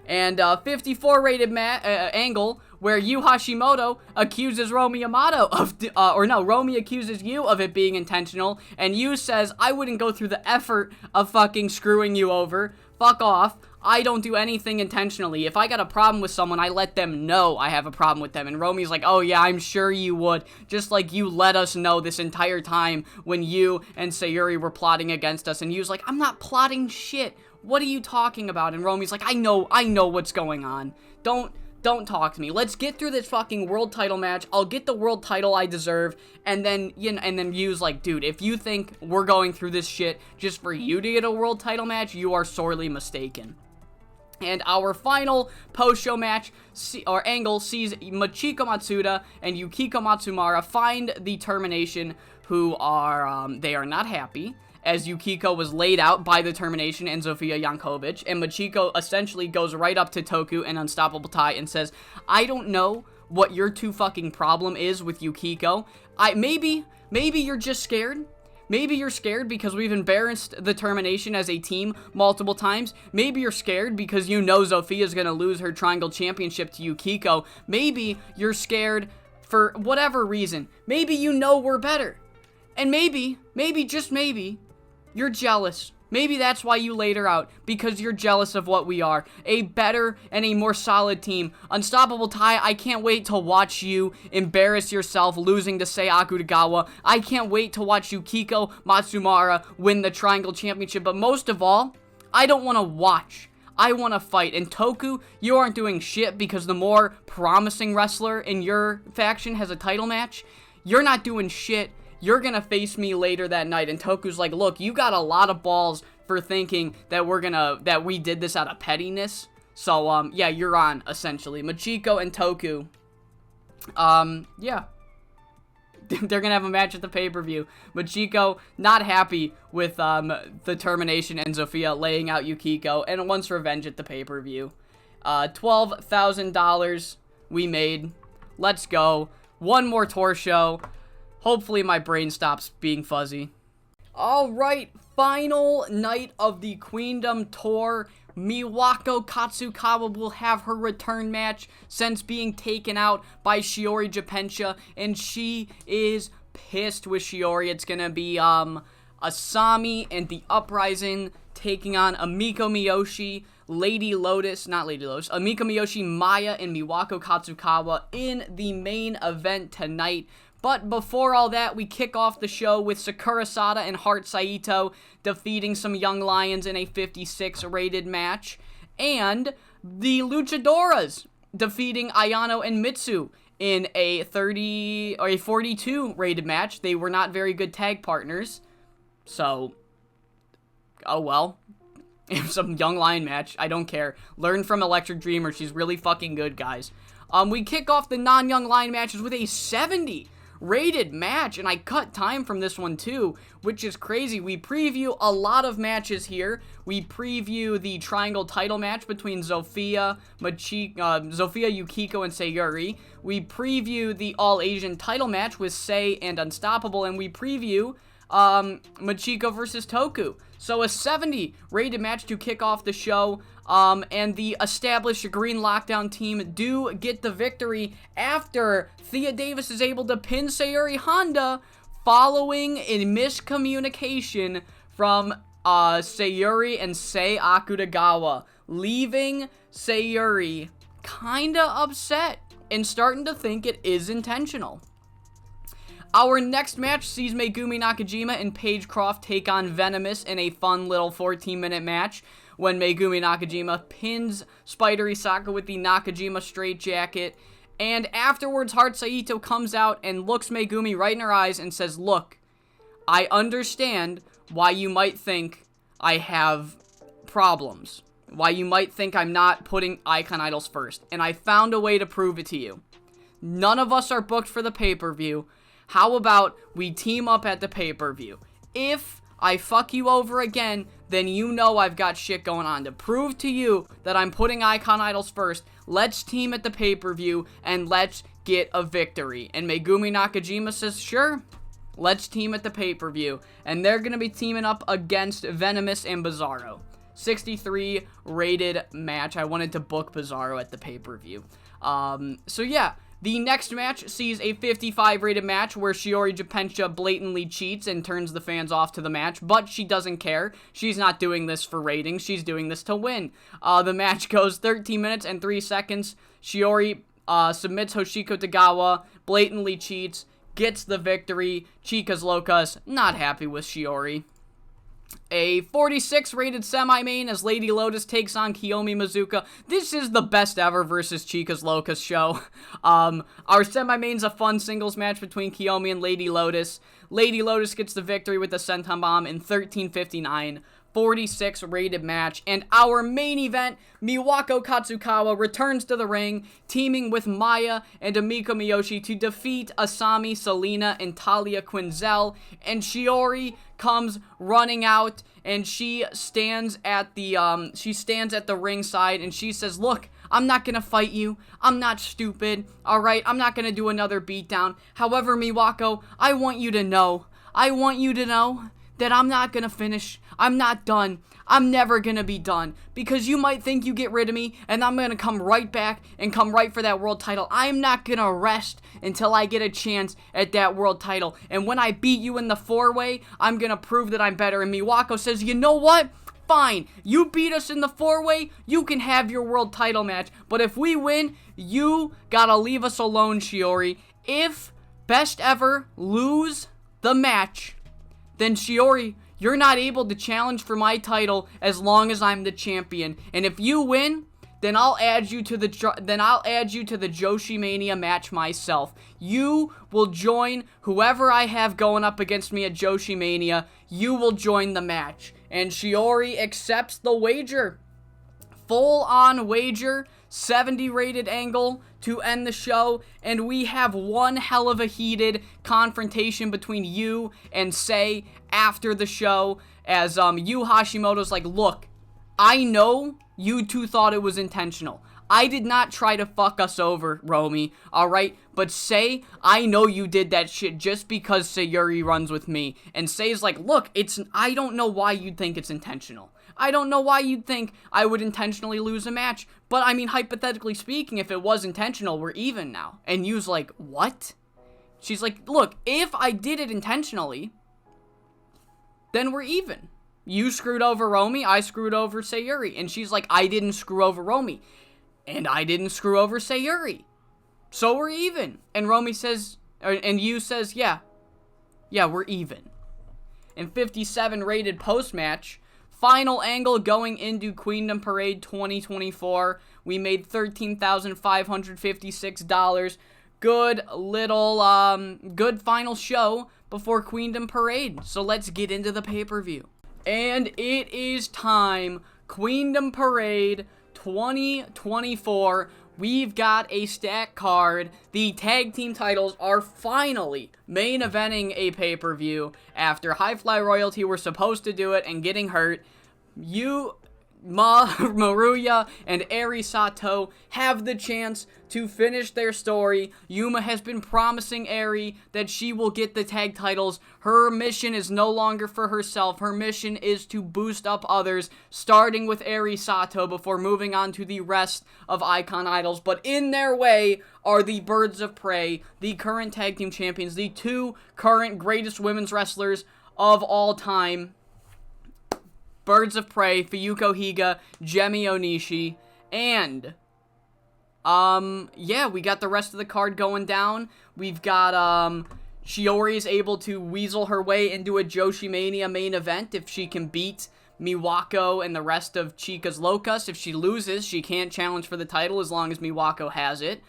And 54 rated angle where Yu Hashimoto accuses Romy Yamato of, Romy accuses Yu of it being intentional, and Yu says, I wouldn't go through the effort of fucking screwing you over. Fuck off. I don't do anything intentionally. If I got a problem with someone, I let them know I have a problem with them. And Romy's like, oh yeah, I'm sure you would. Just like you let us know this entire time when you and Sayuri were plotting against us. And Yu's like, I'm not plotting shit. What are you talking about? And Romy's like, I know what's going on. Don't talk to me. Let's get through this fucking world title match. I'll get the world title I deserve. And then, and then Yu's like, dude, if you think we're going through this shit just for you to get a world title match, you are sorely mistaken. And our final post-show match, or angle, sees Machiko Matsuda and Yukiko Matsumara find the Termination, who are, they are not happy, as Yukiko was laid out by the Termination and Zofia Yankovic, and Machiko essentially goes right up to Toku and Unstoppable Tai and says, I don't know what your two fucking problem is with Yukiko. Maybe you're just scared. Maybe you're scared because we've embarrassed the Termination as a team multiple times. Maybe you're scared because you know Zofia's gonna lose her Triangle Championship to Yukiko. Maybe you're scared for whatever reason. Maybe you know we're better. And maybe, just maybe, you're jealous. Maybe that's why you laid her out, because you're jealous of what we are. A better and a more solid team. Unstoppable Tai, I can't wait to watch you embarrass yourself losing to Sei Akutagawa. I can't wait to watch Yukiko Matsumara win the Triangle Championship, but most of all, I don't want to watch. I want to fight. And Toku, you aren't doing shit because the more promising wrestler in your faction has a title match. You're not doing shit. You're gonna face me later that night. And Toku's like, look, you got a lot of balls for thinking that that we did this out of pettiness. So, yeah, you're on, essentially. Machiko and Toku, yeah. They're gonna have a match at the pay-per-view. Machiko, not happy with, the Termination and Zofia laying out Yukiko, and wants revenge at the pay-per-view. $12,000 we made. Let's go. One more tour show. Hopefully my brain stops being fuzzy. Alright, final night of the Queendom tour. Miwako Katsukawa will have her return match since being taken out by Shiori Japensha, and she is pissed with Shiori. It's gonna be, Asami and the Uprising taking on Amiko Miyoshi, Amiko Miyoshi, Maya, and Miwako Katsukawa in the main event tonight. But before all that, we kick off the show with Sakura Sada and Heart Saito defeating some Young Lions in a 56 rated match, and the Luchadoras defeating Ayano and Mitsu in a 42 rated match. They were not very good tag partners, so, oh well. It was some Young Lion match. I don't care. Learn from Electric Dreamer. She's really fucking good, guys. We kick off the non-Young Lion matches with a 70 rated match, and I cut time from this one too, which is crazy. We preview a lot of matches here. We preview the Triangle title match between Zofia, Yukiko, and Sayuri. We preview the All Asian title match with Sei and Unstoppable, and we preview Machiko versus Toku. So a 70 rated match to kick off the show. And the established Green Lockdown team do get the victory after Thea Davis is able to pin Sayuri Honda following a miscommunication from Sayuri and Sei Akutagawa, leaving Sayuri kinda upset and starting to think it is intentional. Our next match sees Megumi Nakajima and Paige Croft take on Venomous in a fun little 14-minute match when Megumi Nakajima pins Spider Isaka with the Nakajima straitjacket. And afterwards, Haru Saito comes out and looks Megumi right in her eyes and says, "Look, I understand why you might think I have problems. Why you might think I'm not putting Icon Idols first. And I found a way to prove it to you. None of us are booked for the pay-per-view. How about we team up at the pay-per-view? If I fuck you over again, then you know I've got shit going on. To prove to you that I'm putting Icon Idols first, let's team at the pay-per-view and let's get a victory." And Megumi Nakajima says, "Sure, let's team at the pay-per-view." And they're going to be teaming up against Venomous and Bizarro. 63 rated match. I wanted to book Bizarro at the pay-per-view. So yeah. The next match sees a 55 rated match where Shiori Japensha blatantly cheats and turns the fans off to the match, but she doesn't care. She's not doing this for ratings. She's doing this to win. The match goes 13 minutes and 3 seconds. Shiori submits Hoshiko Tagawa, blatantly cheats, gets the victory. Chicas Locas not happy with Shiori. A 46 rated semi-main as Lady Lotus takes on Kiyomi Mizuka. This is the best ever versus Chicas Locas show. Our semi-main's a fun singles match between Kiyomi and Lady Lotus. Lady Lotus gets the victory with the Senton Bomb in 13:59. 46 rated match. And our main event, Miwako Katsukawa returns to the ring, teaming with Maya and Amiko Miyoshi to defeat Asami, Selena, and Talia Quinzel. And Shiori comes running out, and she stands at the ringside, and she says, "Look, I'm not gonna fight you. I'm not stupid. Alright, I'm not gonna do another beatdown. However, Miwako, I want you to know that I'm not gonna finish. I'm not done. I'm never gonna be done. Because you might think you get rid of me, and I'm gonna come right back and come right for that world title. I'm not gonna rest until I get a chance at that world title. And when I beat you in the 4-way, I'm gonna prove that I'm better." And Miwako says, "You know what? Fine. You beat us in the 4-way, you can have your world title match. But if we win, you gotta leave us alone, Shiori. If Best Ever lose the match, then Shiori, you're not able to challenge for my title as long as I'm the champion. And if you win, then I'll add you to the JoshiMania match myself. You will join whoever I have going up against me at JoshiMania. You will join the match." And Shiori accepts the wager. Full-on wager, 70 rated angle to end the show, and we have one hell of a heated confrontation between Yu and Sei after the show, as Yu Hashimoto's like, "Look, I know you two thought it was intentional. I did not try to fuck us over, Romy, alright? But Sei, I know you did that shit just because Sayuri runs with me." And Sei's like, "Look, I don't know why you'd think it's intentional. I don't know why you'd think I would intentionally lose a match. But, I mean, hypothetically speaking, if it was intentional, we're even now." And Yu's like, "What?" She's like, "Look, if I did it intentionally, then we're even. You screwed over Romy, I screwed over Sayuri." And she's like, "I didn't screw over Romy. And I didn't screw over Sayuri. So we're even." And Romy says, and Yu says, yeah, we're even. In 57 rated post-match, final angle going into Queendom Parade 2024. We made $13,556. Good little, good final show before Queendom Parade. So let's get into the pay-per-view. And it is time. Queendom Parade 2024. We've got a stack card. The tag team titles are finally main eventing a pay-per-view after High Fly Royalty were supposed to do it and getting hurt. Maruya and Eri Sato have the chance to finish their story. Yuma has been promising Eri that she will get the tag titles. Her mission is no longer for herself. Her mission is to boost up others, starting with Eri Sato before moving on to the rest of Icon Idols. But in their way are the Birds of Prey, the current tag team champions, the two current greatest women's wrestlers of all time. Birds of Prey, Fuyuko Higa, Jemi Onishi, and, yeah, we got the rest of the card going down. We've got, Shiori is able to weasel her way into a JoshiMania main event if she can beat Miwako and the rest of Chica's Locust. If she loses, she can't challenge for the title as long as Miwako has it.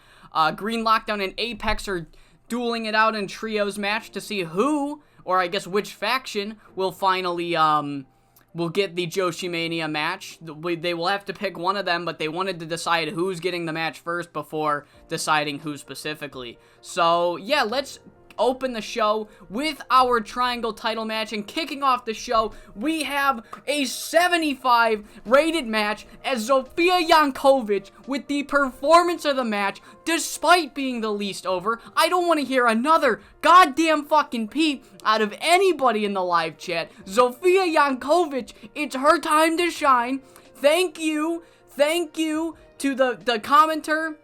Green Lockdown and Apex are dueling it out in trios match to see who, or I guess which faction, will finally, will get the JoshiMania match. They will have to pick one of them, but they wanted to decide who's getting the match first before deciding who specifically. So, yeah, let's open the show with our triangle title match, and kicking off the show, we have a 75 rated match as Zofia Yankovic with the performance of the match, despite being the least over. I don't want to hear another goddamn fucking peep out of anybody in the live chat. Zofia Yankovic, it's her time to shine. Thank you to the commenter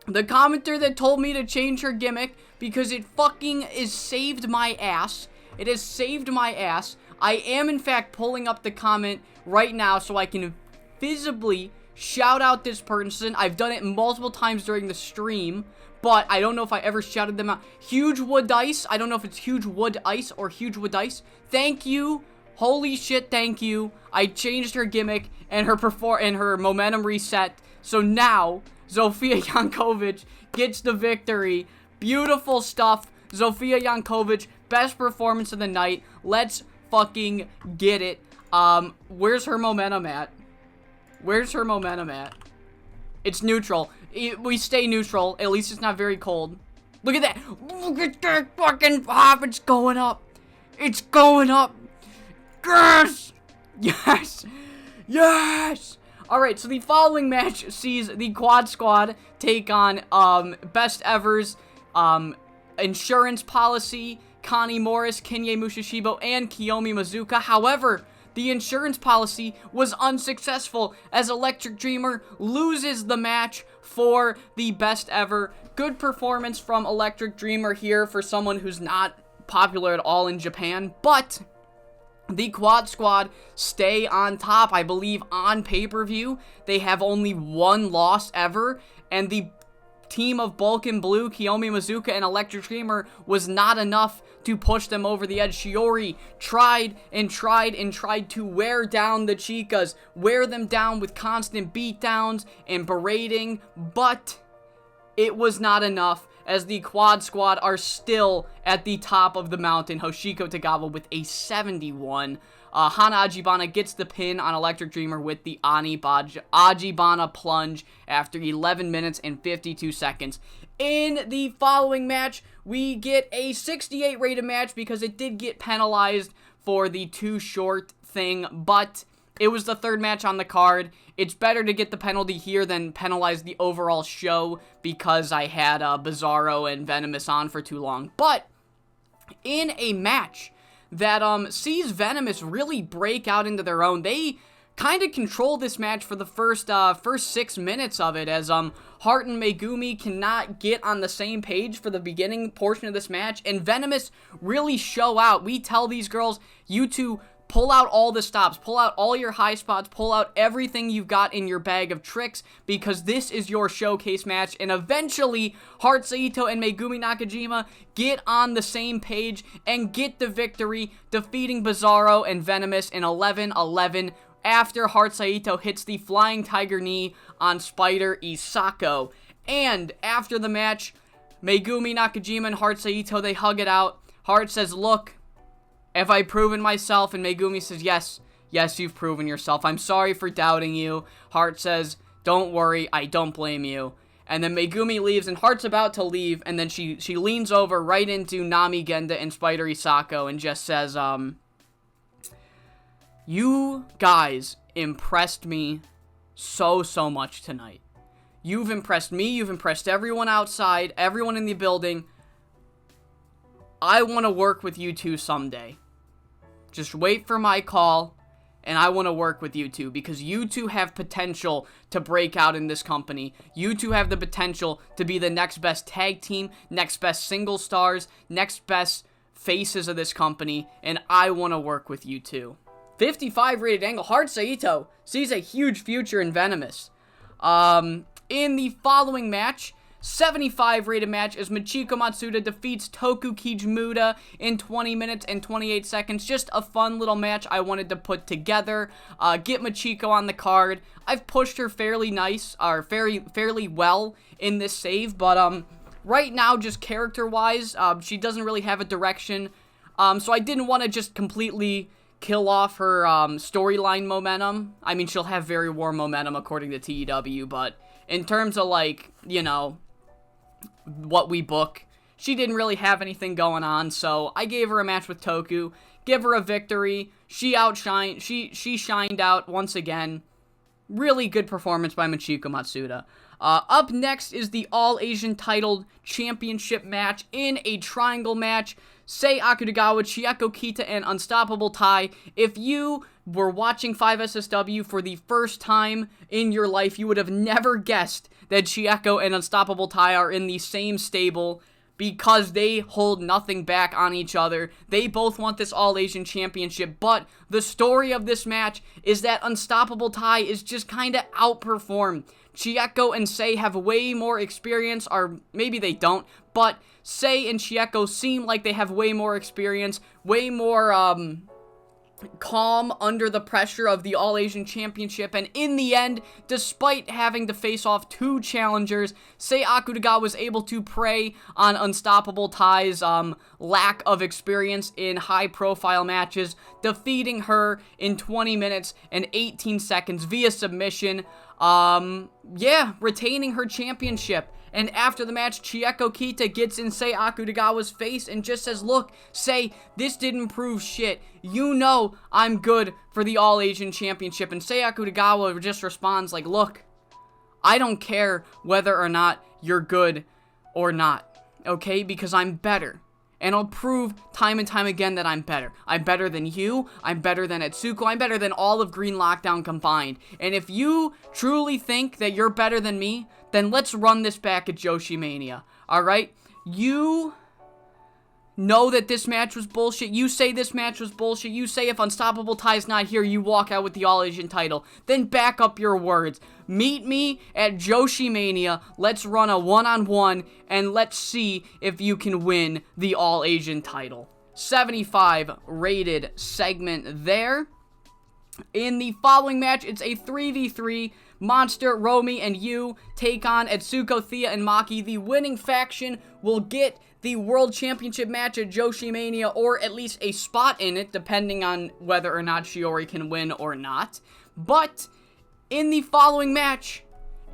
that told me to change her gimmick, because it fucking is saved my ass. It has saved my ass. I am, in fact, pulling up the comment right now so I can visibly shout out this person. I've done it multiple times during the stream, but I don't know if I ever shouted them out. Huge Wood Dice. I don't know if it's Huge Wood Ice or Huge Wood Dice. Thank you. Holy shit, thank you. I changed her gimmick and her momentum reset. So now, Zofia Yankovic gets the victory. Beautiful stuff. Zofia Yankovic, best performance of the night. Let's fucking get it. Where's her momentum at? Where's her momentum at? It's neutral. We stay neutral. At least it's not very cold. Look at that. Look at that fucking pop. It's going up. It's going up. Yes! Yes! Yes! Alright, so the following match sees the Quad Squad take on, Best Ever's, Insurance Policy, Connie Morris, Kinye Mushishibo, and Kiyomi Mizuka. However, the Insurance Policy was unsuccessful as Electric Dreamer loses the match for the Best Ever. Good performance from Electric Dreamer here for someone who's not popular at all in Japan, but the Quad Squad stay on top. I believe on pay-per-view, they have only one loss ever, and the team of Bulk and Blue, Kiyomi Mizuka, and Electric Dreamer was not enough to push them over the edge. Shiori tried to wear down the Chicas, wear them down with constant beatdowns and berating, but it was not enough, as the Quad Squad are still at the top of the mountain. Hoshiko Tagawa with a 71. Hana Ajibana gets the pin on Electric Dreamer with the Ajibana plunge after 11 minutes and 52 seconds. In the following match, we get a 68 rated match because it did get penalized for the too short thing, but it was the third match on the card. It's better to get the penalty here than penalize the overall show because I had Bizarro and Venomous on for too long. But in a match that sees Venomous really break out into their own, they kind of control this match for the first 6 minutes of it, as Hart and Megumi cannot get on the same page for the beginning portion of this match, and Venomous really show out. We tell these girls, you two, pull out all the stops, pull out all your high spots, pull out everything you've got in your bag of tricks, because this is your showcase match. And eventually, Hart Saito and Megumi Nakajima get on the same page and get the victory, defeating Bizarro and Venomous in 11-11 after Hart Saito hits the Flying Tiger Knee on Spider Isako. And after the match, Megumi Nakajima and Hart Saito, they hug it out. Hart says, look, have I proven myself? And Megumi says, yes, you've proven yourself. I'm sorry for doubting you. Hart says, don't worry, I don't blame you. And then Megumi leaves, and Hart's about to leave, and then she leans over right into Nami Genda and Spider Isako and just says, you guys, impressed me so much tonight. You've impressed me. You've impressed everyone outside, everyone in the building. I want to work with you two someday. Just wait for my call, and I want to work with you two, because you two have potential to break out in this company. You two have the potential to be the next best tag team, next best single stars, next best faces of this company, and I want to work with you two. 55 rated angle. Hard Saito sees a huge future in Venomous. In the following match, 75 rated match, as Michiko Matsuda defeats Toku Kijimura in 20 minutes and 28 seconds. Just a fun little match I wanted to put together. Get Michiko on the card. I've pushed her fairly well in this save, but right now, just character-wise, she doesn't really have a direction. So I didn't want to just completely kill off her storyline momentum. I mean, she'll have very warm momentum according to TEW, but in terms of, like, you know, what we book, she didn't really have anything going on, so I gave her a match with Toku, give her a victory. She shined out once again. Really good performance by Michiko Matsuda. Up next is the All-Asian Title Championship match in a triangle match. Sei Akutagawa, Chieko Kita, and Unstoppable Tai. If you were watching 5SSW for the first time in your life, you would have never guessed that Chieko and Unstoppable Tai are in the same stable, because they hold nothing back on each other. They both want this All-Asian Championship, but the story of this match is that Unstoppable Tai is just kind of outperformed. Chieko and Sei have way more experience, or maybe they don't, but Sei and Chieko seem like they have way more experience, way more, calm under the pressure of the All-Asian Championship, and in the end, despite having to face off two challengers, Sei Akutagawa was able to prey on Unstoppable Tai's lack of experience in high-profile matches, defeating her in 20 minutes and 18 seconds via submission, retaining her championship. And after the match, Chieko Kita gets in Sei Akutagawa's face and just says, "Look, Sei, this didn't prove shit. You know I'm good for the All-Asian Championship." And Sei Akutagawa just responds like, "Look, I don't care whether or not you're good or not, okay? Because I'm better. And I'll prove time and time again that I'm better. I'm better than you, I'm better than Etsuko, I'm better than all of Green Lockdown combined. And if you truly think that you're better than me, then let's run this back at JoshiMania, alright? You know that this match was bullshit. You say this match was bullshit. You say if Unstoppable Tai's not here, you walk out with the All-Asian title. Then back up your words. Meet me at JoshiMania. Let's run a one-on-one, and let's see if you can win the All-Asian title." 75 rated segment there. In the following match, it's a 3v3. Monster, Romy, and Yu take on Etsuko, Thea, and Maki. The winning faction will get the World Championship match at JoshiMania, or at least a spot in it, depending on whether or not Shiori can win or not. But in the following match,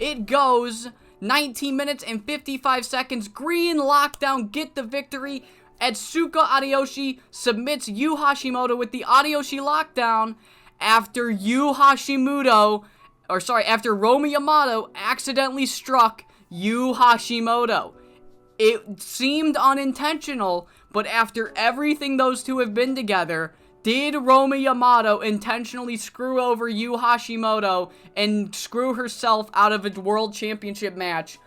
it goes 19 minutes and 55 seconds. Green Lockdown get the victory. Etsuko Ariyoshi submits Yu Hashimoto with the Ariyoshi Lockdown after after Romy Yamato accidentally struck Yu Hashimoto. It seemed unintentional, but after everything those two have been together, did Romy Yamato intentionally screw over Yu Hashimoto and screw herself out of a World Championship match?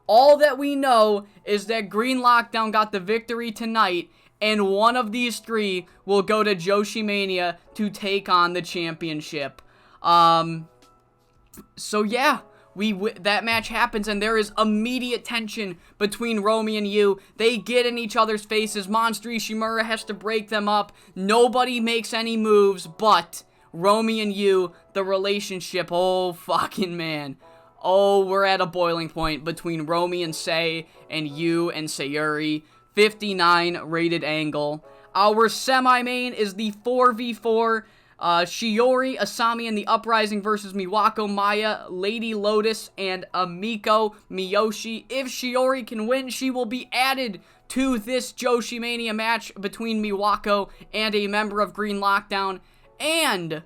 All that we know is that Green Lockdown got the victory tonight, and one of these three will go to JoshiMania to take on the championship. So yeah, that match happens, and there is immediate tension between Romy and Yu. They get in each other's faces. Monster Ishimura has to break them up. Nobody makes any moves, but Romy and Yu, the relationship, oh fucking man. Oh, we're at a boiling point between Romy and Sei, and Yu and Sayuri. 59 rated angle. Our semi-main is the 4v4. Shiori, Asami, and the Uprising versus Miwako, Maya, Lady Lotus, and Amiko Miyoshi. If Shiori can win, she will be added to this JoshiMania match between Miwako and a member of Green Lockdown. And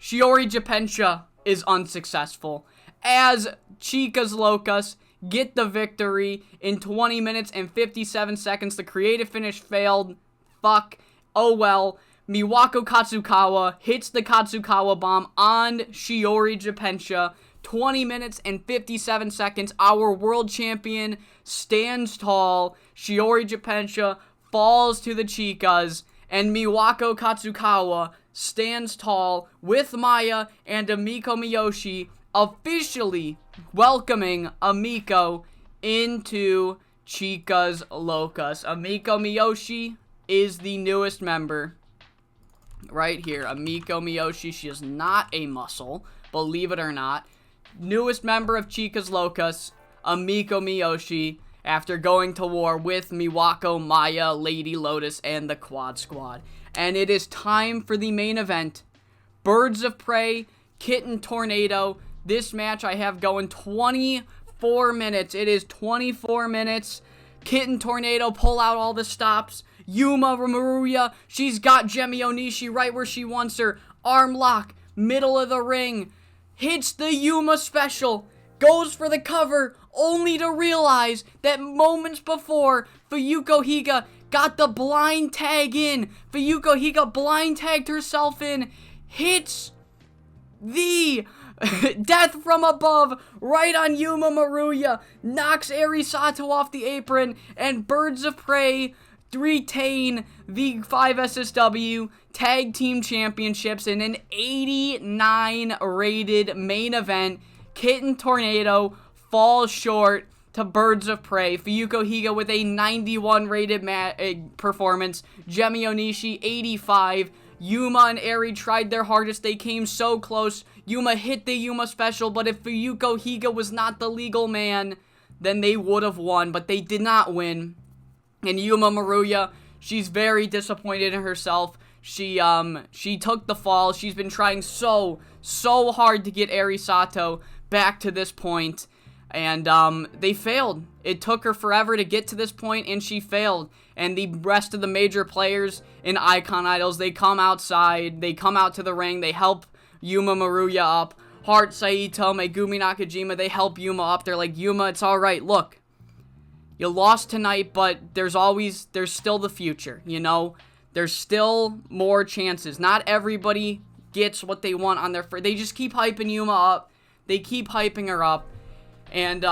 Shiori Japensha is unsuccessful, as Chicas Locas get the victory in 20 minutes and 57 seconds. The creative finish failed. Fuck. Oh well. Miwako Katsukawa hits the Katsukawa bomb on Shiori Japensha. 20 minutes and 57 seconds. Our world champion stands tall. Shiori Japensha falls to the Chicas. And Miwako Katsukawa stands tall with Maya and Amiko Miyoshi, officially welcoming Amiko into Chicas Locas. Amiko Miyoshi is the newest member. Right here, Amiko Miyoshi. She is not a muscle, believe it or not. Newest member of Chicas Locas, Amiko Miyoshi, after going to war with Miwako, Maya, Lady Lotus, and the Quad Squad. And it is time for the main event. Birds of Prey, Kitten Tornado. This match I have going 24 minutes. It is 24 minutes. Kitten Tornado pull out all the stops. Yuma Maruya, she's got Gemi Onishi right where she wants her. Arm lock, middle of the ring. Hits the Yuma special. Goes for the cover, only to realize that moments before, Fuyuko Higa got the blind tag in. Fuyuko Higa blind tagged herself in. Hits the death from above right on Yuma Maruya. Knocks Eri Sato off the apron. And Birds of Prey retain the 5 SSW Tag Team Championships in an 89 rated main event. Kitten Tornado falls short to Birds of Prey. Fuyuko Higa with a 91 rated performance. Gemi Onishi 85. Yuma and Eri tried their hardest. They came so close. Yuma hit the Yuma special, but if Fuyuko Higa was not the legal man, then they would have won, but they did not win. And Yuma Maruya, she's very disappointed in herself. She took the fall. She's been trying so hard to get Eri Sato back to this point. And they failed. It took her forever to get to this point, and she failed. And the rest of the major players in Icon Idols, they come outside. They come out to the ring. They help Yuma Maruya up. Heart Saito, Megumi Nakajima, they help Yuma up. They're like, Yuma, it's alright. Look, you lost tonight, but there's still the future, you know? There's still more chances. Not everybody gets what they want on their first. They just keep hyping Yuma up. They keep hyping her up. And,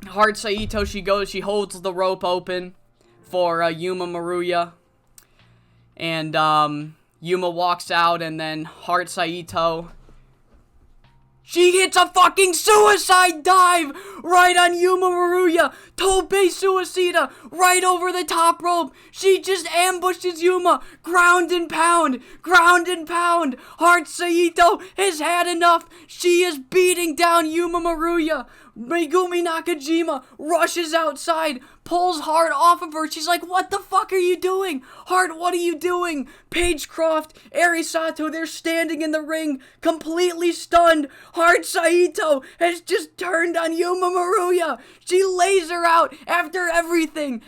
Heart Saito, she holds the rope open for, Yuma Maruya. And, Yuma walks out, and then Heart Saito, she hits a fucking suicide dive right on Yuma Maruya. Tope Suicida right over the top rope. She just ambushes Yuma. Ground and pound. Ground and pound. Heart Saito has had enough. She is beating down Yuma Maruya. Megumi Nakajima rushes outside, pulls Heart off of her. She's like, what the fuck are you doing? Heart, what are you doing? Paige Croft, Eri Sato, they're standing in the ring, completely stunned. Heart Saito has just turned on Yuma Maruya. She lays her out after everything.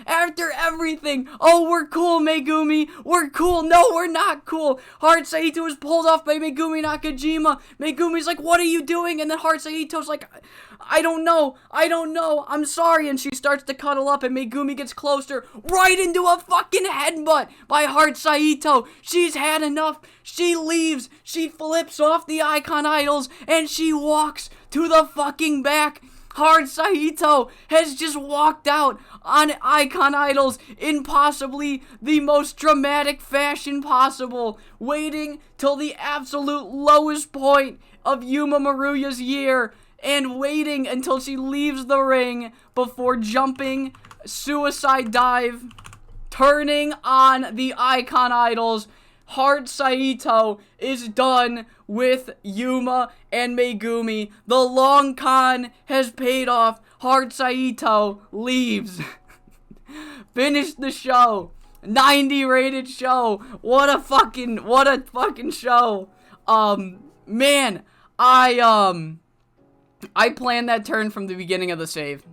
Oh, we're cool, Megumi. We're cool. No, we're not cool. Heart Saito is pulled off by Megumi Nakajima. Megumi's like, what are you doing? And then Heart Saito's like, I don't know, I'm sorry, and she starts to cuddle up, and Megumi gets closer, right into a fucking headbutt by Heart Saito. She's had enough. She leaves, she flips off the Icon Idols, and she walks to the fucking back. Heart Saito has just walked out on Icon Idols in possibly the most dramatic fashion possible, waiting till the absolute lowest point of Yuma Maruya's year, and waiting until she leaves the ring before jumping, suicide dive, turning on the Icon Idols. Heart Saito is done with Yuma and Megumi. The long con has paid off. Heart Saito leaves. Finish the show. 90 rated show. What a fucking show. Man, I planned that turn from the beginning of the save.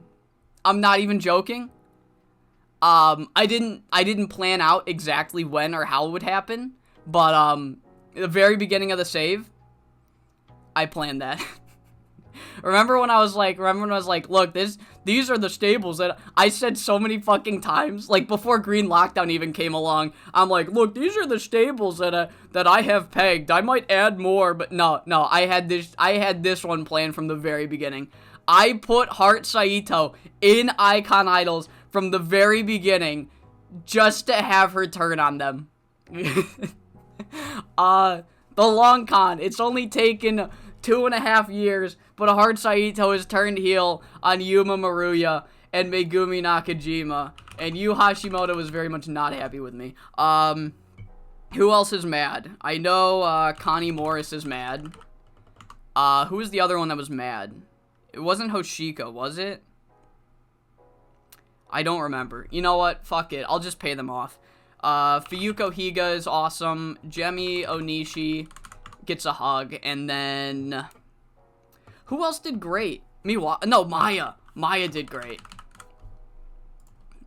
I'm not even joking. I didn't plan out exactly when or how it would happen, but the very beginning of the save, I planned that. Remember when I was like, look, these are the stables that I said so many fucking times, like before Green Lockdown even came along. I'm like, look, these are the stables that I have pegged. I might add more, but no, I had this one planned from the very beginning. I put Heart Saito in Icon Idols from the very beginning just to have her turn on them. The long con, it's only taken 2.5 years, but Heart Saito has turned heel on Yuma Maruya and Megumi Nakajima, and Yu Hashimoto was very much not happy with me. Who else is mad? I know, Connie Morris is mad. Who was the other one that was mad? It wasn't Hoshiko, was it? I don't remember. You know what? Fuck it. I'll just pay them off. Fuyuko Higa is awesome. Gemi Onishi gets a hug. And then... who else did great? No, Maya. Maya did great.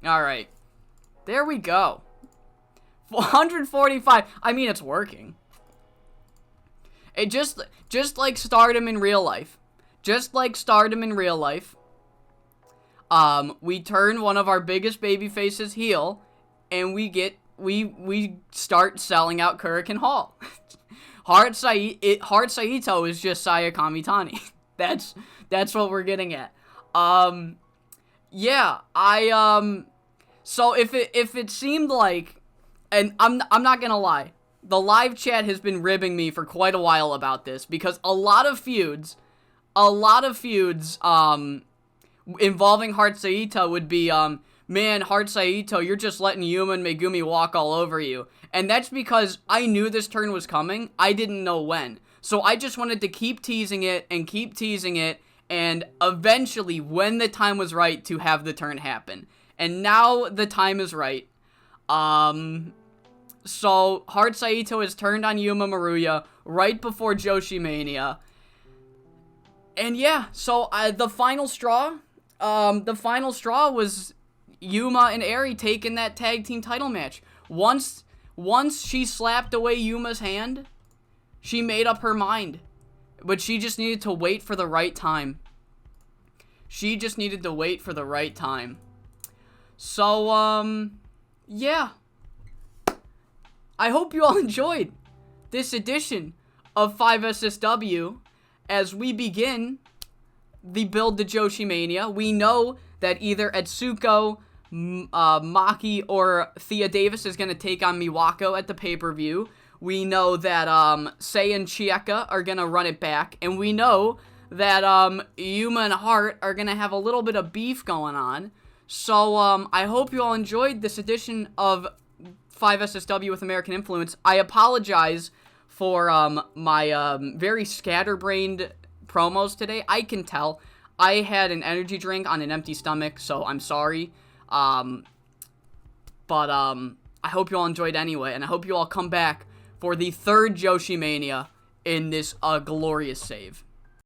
Alright. There we go. 145. I mean, it's working. It just like Stardom in real life. Just like Stardom in real life. We turn one of our biggest baby faces heel, and we start selling out Kurikan Hall. Heart Saito is just Saya Kamitani. That's what we're getting at. Yeah, so if it seemed like, and I'm not gonna lie, the live chat has been ribbing me for quite a while about this, because a lot of feuds involving Heart Saito would be, man, Heart Saito, you're just letting Yuma and Megumi walk all over you. And that's because I knew this turn was coming. I didn't know when. So I just wanted to keep teasing it, and eventually, when the time was right, to have the turn happen. And now the time is right. So Heart Saito has turned on Yuma Maruya right before JoshiMania. And yeah, so the final straw was Yuma and Eri taking that tag team title match. Once she slapped away Yuma's hand, she made up her mind. But she just needed to wait for the right time. So, yeah. I hope you all enjoyed this edition of 5SSW as we begin the build to JoshiMania. We know that either Etsuko, Maki, or Thea Davis is going to take on Miwako at the pay-per-view. We know that Sei and Chieka are going to run it back. And we know that Yuma and Heart are going to have a little bit of beef going on. So I hope you all enjoyed this edition of 5SSW with American Influence. I apologize for my very scatterbrained promos today. I can tell. I had an energy drink on an empty stomach, so I'm sorry. But I hope you all enjoyed anyway, and I hope you all come back for the third JoshiMania in this glorious save.